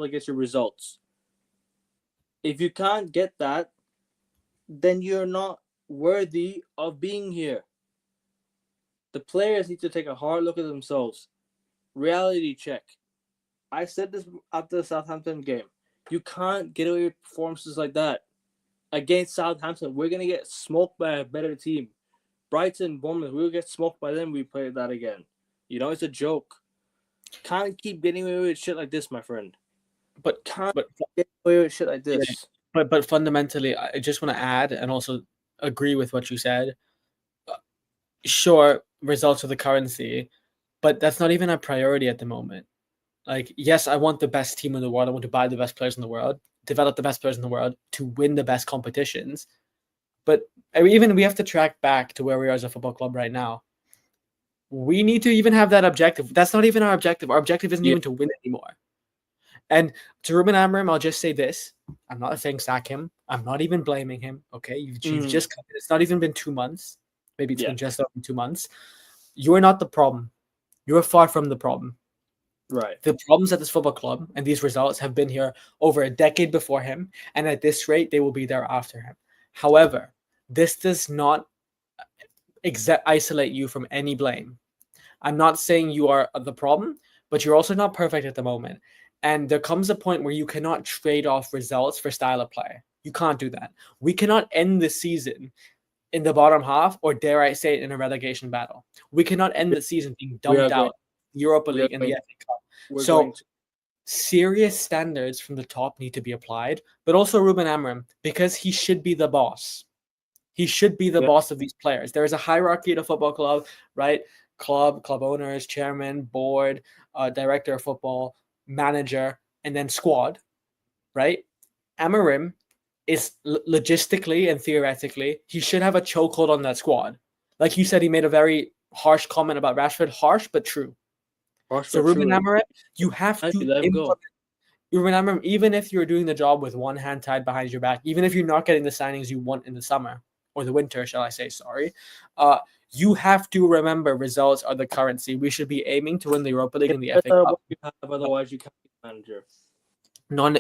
that gets you results. If you can't get that, then you're not worthy of being here. The players need to take a hard look at themselves. Reality check. I said this after the Southampton game. You can't get away with performances like that. Against Southampton, we're going to get smoked by a better team. Brighton, Bournemouth, we'll get smoked by them. We play that again. It's a joke. Can't keep getting away with shit like this, my friend. But get away with shit like this. But fundamentally, I just want to add and also agree with what you said. Sure, results are the currency, but that's not even a priority at the moment. Like, yes, I want the best team in the world. I want to buy the best players in the world, develop the best players in the world to win the best competitions. But even we have to track back to where we are as a football club right now. We need to even have that objective. That's not even our objective. Our objective isn't Yeah. even to win anymore. And to Ruben Amorim, I'll just say this. I'm not saying sack him. I'm not even blaming him. Okay. You've just come in. It's not even been 2 months. Maybe it's been just over 2 months. You are not the problem. You are far from the problem. Right. The problems at this football club and these results have been here over a decade before him. And at this rate, they will be there after him. However, this does not isolate you from any blame. I'm not saying you are the problem, but you're also not perfect at the moment. And there comes a point where you cannot trade off results for style of play. You can't do that. We cannot end the season in the bottom half, or dare I say it, in a relegation battle. We cannot end the season being dumped out Europa League and the FA Cup. So serious standards from the top need to be applied, but also Ruben Amorim, because he should be the boss. He should be the boss of these players. There is a hierarchy at a football club, right? Club owners, chairman, board, director of football, manager, and then squad, right? Amorim is logistically and theoretically, he should have a chokehold on that squad. Like you said, he made a very harsh comment about Rashford. Harsh, but true. So Ruben Amorim, you have to let him go. Ruben Amorim, even if you're doing the job with one hand tied behind your back, even if you're not getting the signings you want in the summer or the winter, shall I say, sorry, you have to remember results are the currency. We should be aiming to win the Europa League and the FA Cup. What you have, otherwise you can't be manager.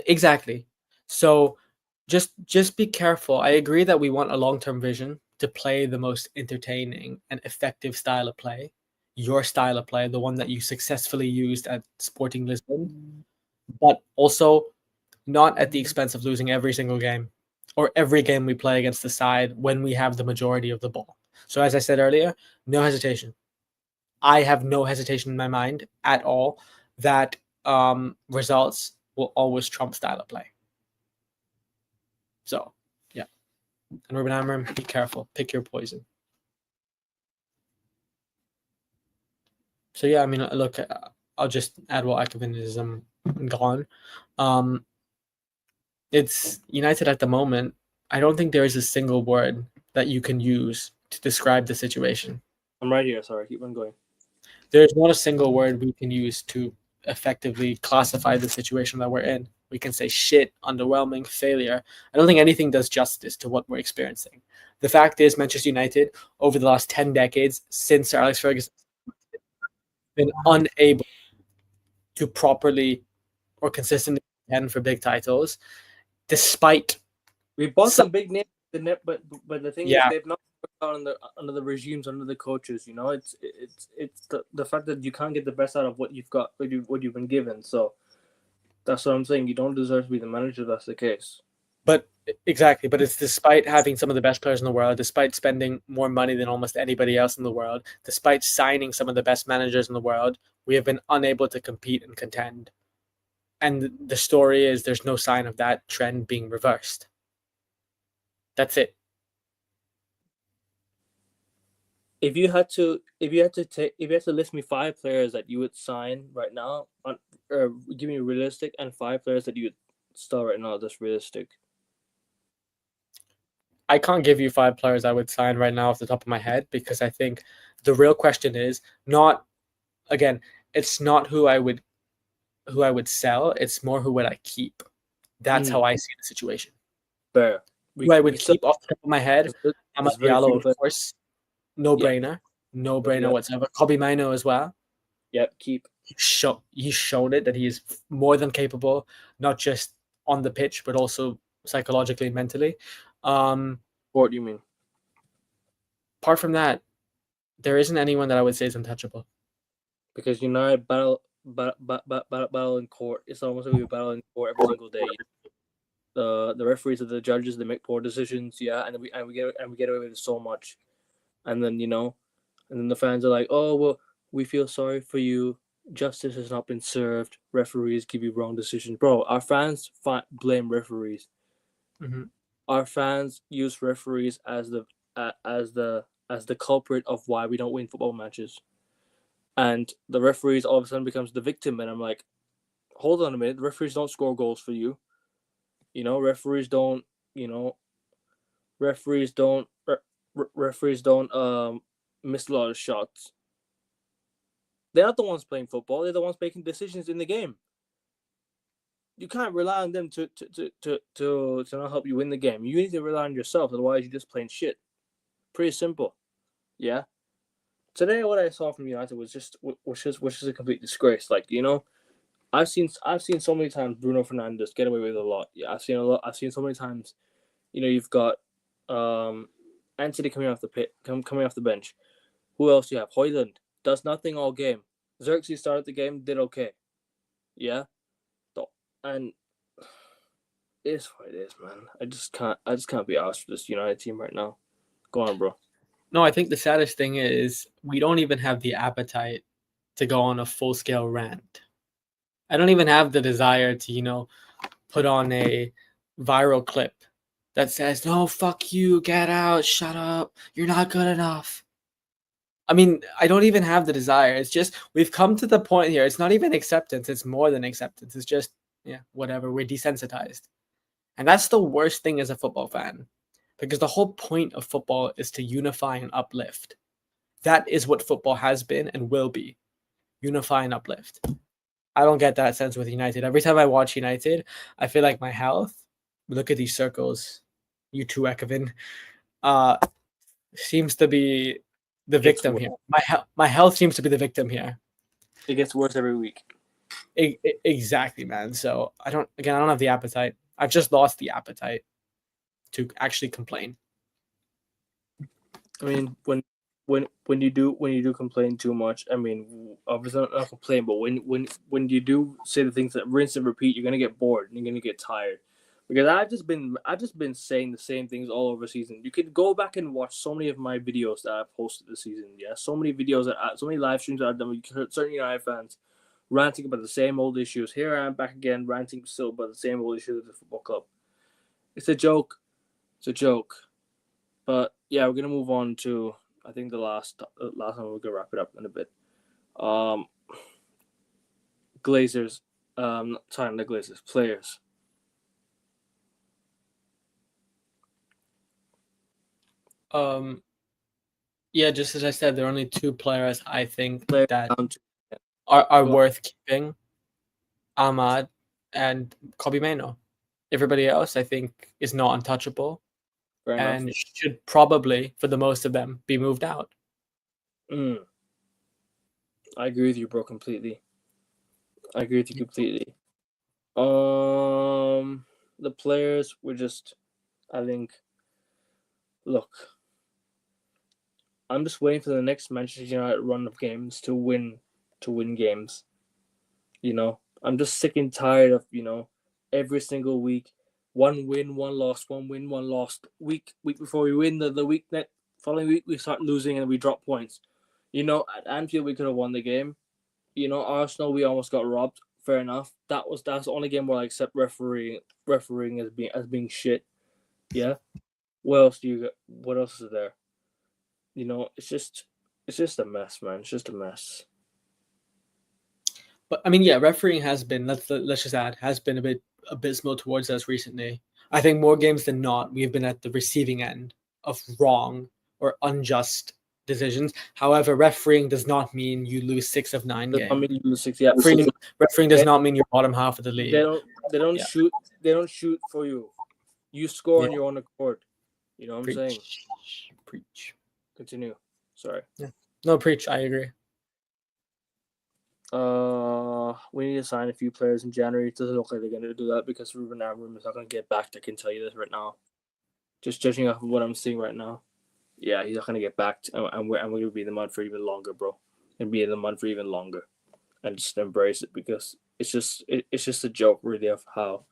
Exactly. So just be careful. I agree that we want a long-term vision to play the most entertaining and effective style of play. Your style of play, the one that you successfully used at Sporting Lisbon, but also not at the expense of losing every single game or every game we play against the side when we have the majority of the ball. So as I said earlier, no hesitation. I have no hesitation in my mind at all that results will always trump style of play. So, yeah. And Ruben Amorim, be careful. Pick your poison. So, yeah, I mean, look, I'll just add what Akovin is gone. It's United at the moment. I don't think there is a single word that you can use to describe the situation. I'm right here. Sorry, keep on going. There's not a single word we can use to effectively classify the situation that we're in. We can say shit, underwhelming, failure. I don't think anything does justice to what we're experiencing. The fact is, Manchester United, over the last 10 decades, since Sir Alex Ferguson, been unable to properly or consistently contend for big titles, despite we bought some big names, but the thing is, they've not worked out under the regimes, under the coaches. You know, it's the fact that you can't get the best out of what you've got, what you've been given. So that's what I'm saying. You don't deserve to be the manager. That's the case. But exactly, but it's despite having some of the best players in the world, despite spending more money than almost anybody else in the world, despite signing some of the best managers in the world, we have been unable to compete and contend. And the story is there's no sign of that trend being reversed. That's it. If you had to list me 5 players that you would sign right now, or give me realistic, and 5 players that you would start right now that's realistic. I can't give you 5 players I would sign right now off the top of my head, because I think the real question is not, again, it's not who I would sell. It's more who would I keep. That's how I see the situation. Fair. Who I would keep off the top of my head, Amad Diallo, of course. No brainer. No brainer whatsoever. Kobbie Mainoo as well. Yep, keep. He's shown it that he is more than capable, not just on the pitch, but also psychologically and mentally. What do you mean? Apart from that, there isn't anyone that I would say is untouchable. Because United battle in court. It's almost like we battle in court every single day. The referees are the judges. They make poor decisions. Yeah, and we get away with it so much. And then and then the fans are like, "Oh well, we feel sorry for you. Justice has not been served. Referees give you wrong decisions, bro." Our fans blame referees. Mm-hmm. Our fans use referees as the culprit of why we don't win football matches. and the referees all of a sudden becomes the victim, and I'm like, hold on a minute, referees don't score goals for you. Referees don't. You know, referees don't. Referees don't miss a lot of shots. They're not the ones playing football. They're the ones making decisions in the game. You can't rely on them to not help you win the game. You need to rely on yourself. Otherwise, you're just playing shit. Pretty simple. Yeah. Today, what I saw from United was just a complete disgrace. Like, I've seen so many times Bruno Fernandes get away with a lot. Yeah, I've seen so many times. You've got Anthony coming off the bench. Who else do you have? Højlund does nothing all game. Xerxes started the game, did okay. Yeah, and it is what it is, man. I just can't be asked for this United team right now. Go on, bro. No, I think the saddest thing is we don't even have the appetite to go on a full scale rant. I don't even have the desire to, put on a viral clip that says, no, fuck you, get out, shut up, you're not good enough. I mean, I don't even have the desire. It's just, we've come to the point here. It's not even acceptance. It's more than acceptance. It's just, whatever. We're desensitized. And that's the worst thing as a football fan. Because the whole point of football is to unify and uplift. That is what football has been and will be. Unify and uplift. I don't get that sense with United. Every time I watch United, I feel like my health, look at these circles, you too, Ekevin, seems to be the victim here. My health seems to be the victim here. It gets worse every week. Exactly, man. So I don't have the appetite. I've just lost the appetite to actually complain. I mean, when you do complain too much, I mean, obviously not complain, but when you do say the things that rinse and repeat, you're gonna get bored and you're gonna get tired. Because I've just been saying the same things all over season. You could go back and watch so many of my videos that I've posted this season. Yeah, so many videos so many live streams that I've done with certain United fans ranting about the same old issues. Here I am back again ranting still about the same old issues of the football club. It's a joke. It's a joke. But yeah, we're gonna move on to I think the last one. We're gonna wrap it up in a bit. Glazers. Sorry, the Glazers. Players. Yeah, just as I said, there are only two players I think Players that down to, are worth keeping. Ahmad and Kobe Mano. Everybody else, I think, is not untouchable and should probably, for the most of them, be moved out. I agree with you, bro, completely. I agree with you completely. The players were just, I think, look, I'm just waiting for the next Manchester United run of games to win games. I'm just sick and tired of, every single week, one win, one loss, one win, one loss. Week before we win, the week that following week we start losing and we drop points. At Anfield we could have won the game. Arsenal we almost got robbed. Fair enough. That's the only game where I accept refereeing as being shit. Yeah. What else is there? It's just a mess, man. It's just a mess. But I mean, yeah, refereeing has been, let's just add, has been a bit abysmal towards us recently. I think more games than not, we've been at the receiving end of wrong or unjust decisions. However, refereeing does not mean you lose 6 of 9 games. Does not mean you lose 6. Yeah. Refereeing does not mean you're bottom half of the league. They don't shoot. They don't shoot for you. You score on your own accord. You know what I'm saying? Preach. Continue. Sorry. Yeah. No, preach. I agree. We need to sign a few players in January. It doesn't look like they're going to do that because Ruben Amorim is not going to get back. I can tell you this right now. Just judging off of what I'm seeing right now. Yeah, he's not going to get back. And we're going to be in the mud for even longer, bro. And be in the mud for even longer. And just embrace it because it's just a joke, really, of how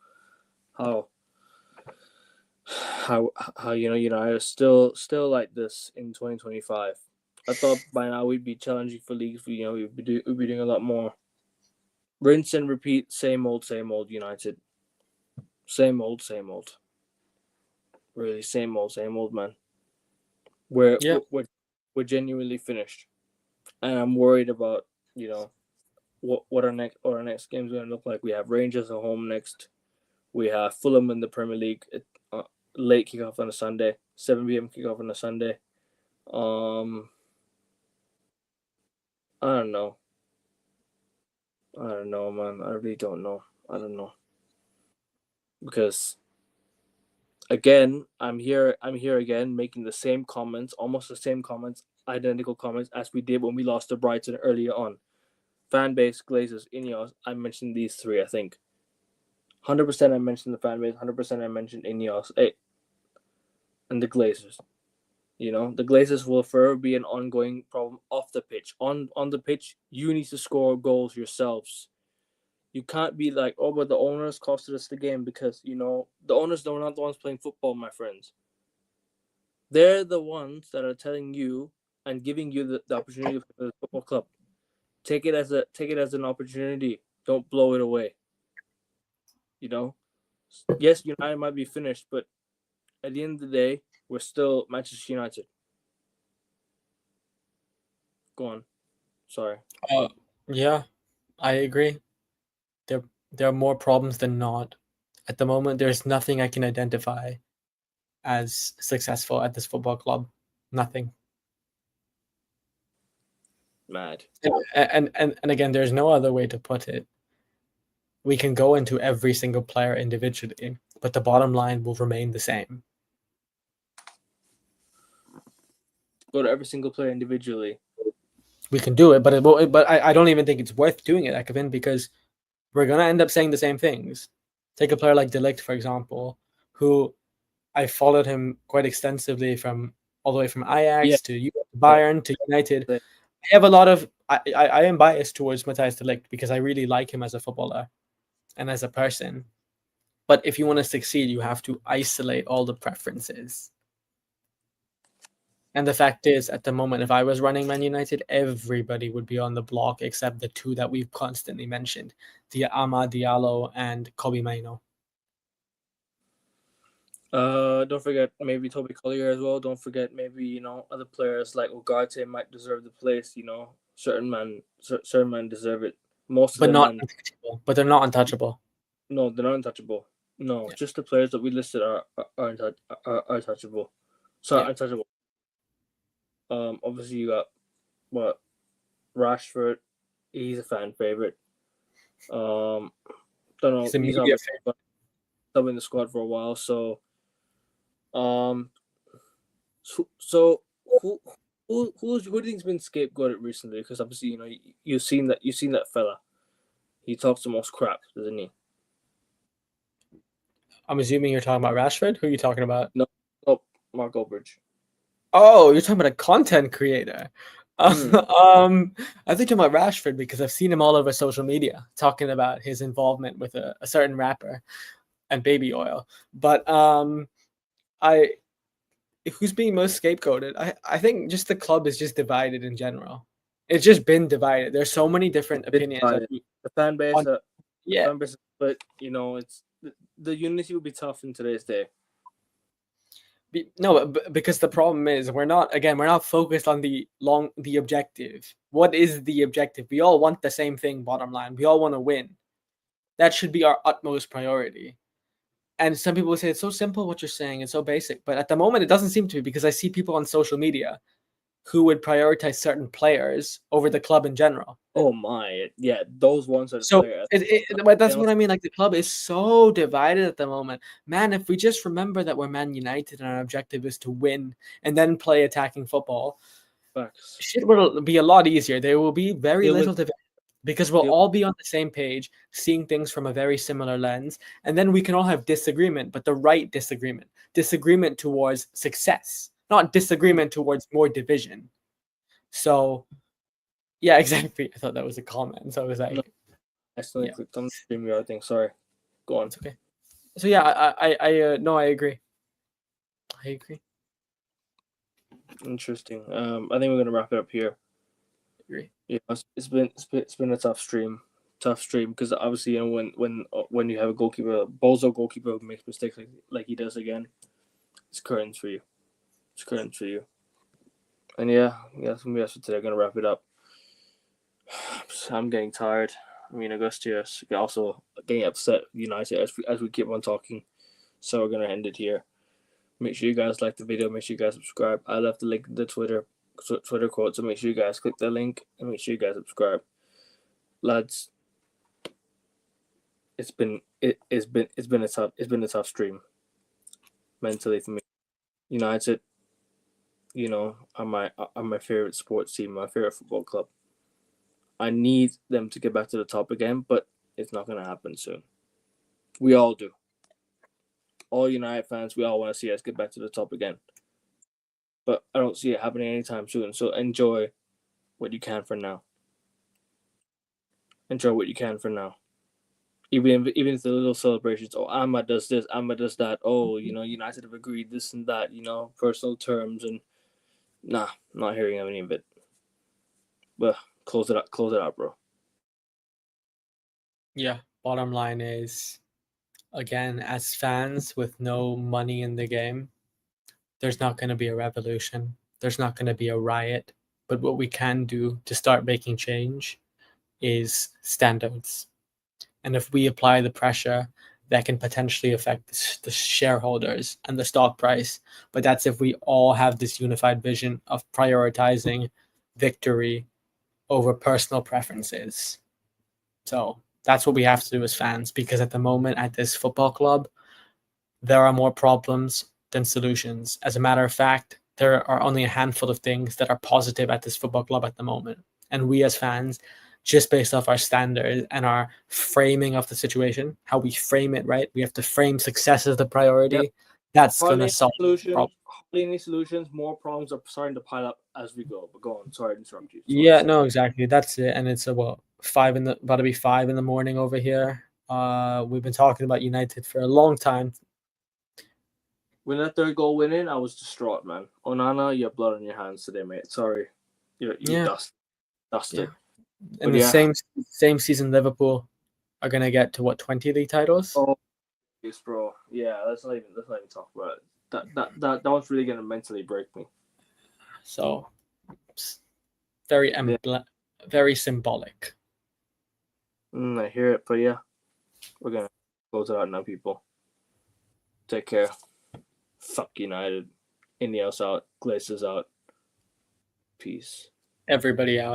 United still like this in 2025. I thought by now we'd be challenging for leagues. We'd be doing a lot more. Rinse and repeat, same old United. Same old. Really, same old, man. We're genuinely finished, and I'm worried about you know, what our next game's going to look like. We have Rangers at home next. We have Fulham in the Premier League. Late kickoff on a Sunday, 7 p.m. kickoff on a Sunday. I don't know. I don't know, man. I really don't know. I don't know because again, I'm here again making the same comments, almost the same comments, identical comments as we did when we lost to Brighton earlier on. Fan base, Glazers, Ineos. I mentioned these three. I think 100%. I mentioned the fan base. 100%. I mentioned Ineos. And the Glazers. You know, the Glazers will forever be an ongoing problem off the pitch. On the pitch, you need to score goals yourselves. You can't be like, oh, but the owners costed us the game because, you know, the owners are not the ones playing football, my friends. They're the ones that are telling you and giving you the opportunity for the football club. Take it as an opportunity. Don't blow it away. You know? Yes, United might be finished, but at the end of the day, we're still Manchester United. Go on. Sorry. Yeah, I agree. There are more problems than not. At the moment, there's nothing I can identify as successful at this football club. Nothing. Mad. And again, there's no other way to put it. We can go into every single player individually, but the bottom line will remain the same. Go to every single player individually. We can do it, but I don't even think it's worth doing it, Ekevin, because we're gonna end up saying the same things. Take a player like De Ligt, for example, who I followed him quite extensively from all the way from Ajax to Bayern to United. I have a lot of I am biased towards Matthijs de Ligt because I really like him as a footballer and as a person. But if you want to succeed, you have to isolate all the preferences. And the fact is, at the moment, if I was running Man United, everybody would be on the block except the two that we've constantly mentioned, Amad Diallo and Kobe Mainoo. Don't forget maybe Toby Collier as well. Don't forget maybe, you know, other players like Ugarte might deserve the place. You know, certain men deserve it. Most of But them not men. untouchable. But they're not untouchable. No, they're not untouchable. No, just the players that we listed are untouchable. Sorry, untouchable. Obviously you got Rashford. He's a fan favorite. Don't know. He's a media favorite. In the squad for a while. So, so who do you think's been scapegoated recently? Because obviously, you know, you've seen that fella. He talks the most crap, doesn't he? I'm assuming you're talking about Rashford. Who are you talking about? No, Mark Goldbridge. Oh, you're talking about a content creator. I think you're talking about Rashford because I've seen him all over social media talking about his involvement with a certain rapper and baby oil. But who's being most scapegoated? I think just the club is just divided in general. It's just been divided. There's so many different opinions. The fan base, fan base, but you know, it's the unity will be tough in today's day. No, because the problem is we're not focused on the objective. What is the objective? We all want the same thing, bottom line. We all want to win. That should be our utmost priority. And some people say it's so simple what you're saying, it's so basic. But at the moment, it doesn't seem to be because I see people on social media who would prioritize certain players over the club in general. Oh my, yeah, those ones are the so players. That's what I mean. Like the club is so divided at the moment. Man, if we just remember that we're Man United and our objective is to win and then play attacking football, shit will be a lot easier. There will be very little division because we'll all be on the same page, seeing things from a very similar lens, and then we can all have disagreement, but the right disagreement towards success, not disagreement towards more division. So yeah, exactly. I thought that was a comment. So I was like, I accidentally clicked on the StreamYard thing. Sorry. Go on. It's okay. So yeah, I agree. I agree. Interesting. I think we're gonna wrap it up here. Agree. Yeah, it's been a tough stream because obviously, you know, when you have a bozo goalkeeper who makes mistakes like he does again, it's curtains for you. And yeah, that's gonna be us for today. I'm gonna wrap it up. I'm getting tired. I mean, Augustius also getting upset with United as we keep on talking. So we're gonna end it here. Make sure you guys like the video. Make sure you guys subscribe. I left the link in the Twitter quote, so make sure you guys click the link and make sure you guys subscribe, lads. It's been a tough stream mentally for me. United, are my favorite sports team, my favorite football club. I need them to get back to the top again, but it's not going to happen soon. We all do. All United fans, we all want to see us get back to the top again. But I don't see it happening anytime soon. So enjoy what you can for now. Enjoy what you can for now. Even if the little celebrations, oh, Ahmad does this, Ahmad does that, oh, United have agreed this and that, personal terms, and nah, I'm not hearing any of it. But close it out, bro. Yeah, bottom line is, again, as fans with no money in the game, there's not going to be a revolution. There's not going to be a riot. But what we can do to start making change is standards. And if we apply the pressure, that can potentially affect the shareholders and the stock price. But that's if we all have this unified vision of prioritizing victory over personal preferences. So that's what we have to do as fans, because at the moment at this football club, there are more problems than solutions. As a matter of fact, there are only a handful of things that are positive at this football club at the moment. And we as fans, just based off our standards and our framing of the situation, how we frame it, right? We have to frame success as the priority. Yep. That's going to solve the problem. Hardly any solutions. More problems are starting to pile up as we go. But go on. Sorry to interrupt you. Yeah, no, exactly. That's it. And it's about to be 5 in the morning over here. We've been talking about United for a long time. When that third goal went in, I was distraught, man. Onana, you have blood on your hands today, mate. Sorry, you're dusted. Yeah. And the same season, Liverpool are gonna get to 20 league titles. Oh, yes, bro. Yeah, let's not even talk about it. That one's really gonna mentally break me. So, very very symbolic. I hear it, but yeah, we're gonna close it out now, people. Take care. Fuck United. Ineos out. Glazers out. Peace. Everybody out.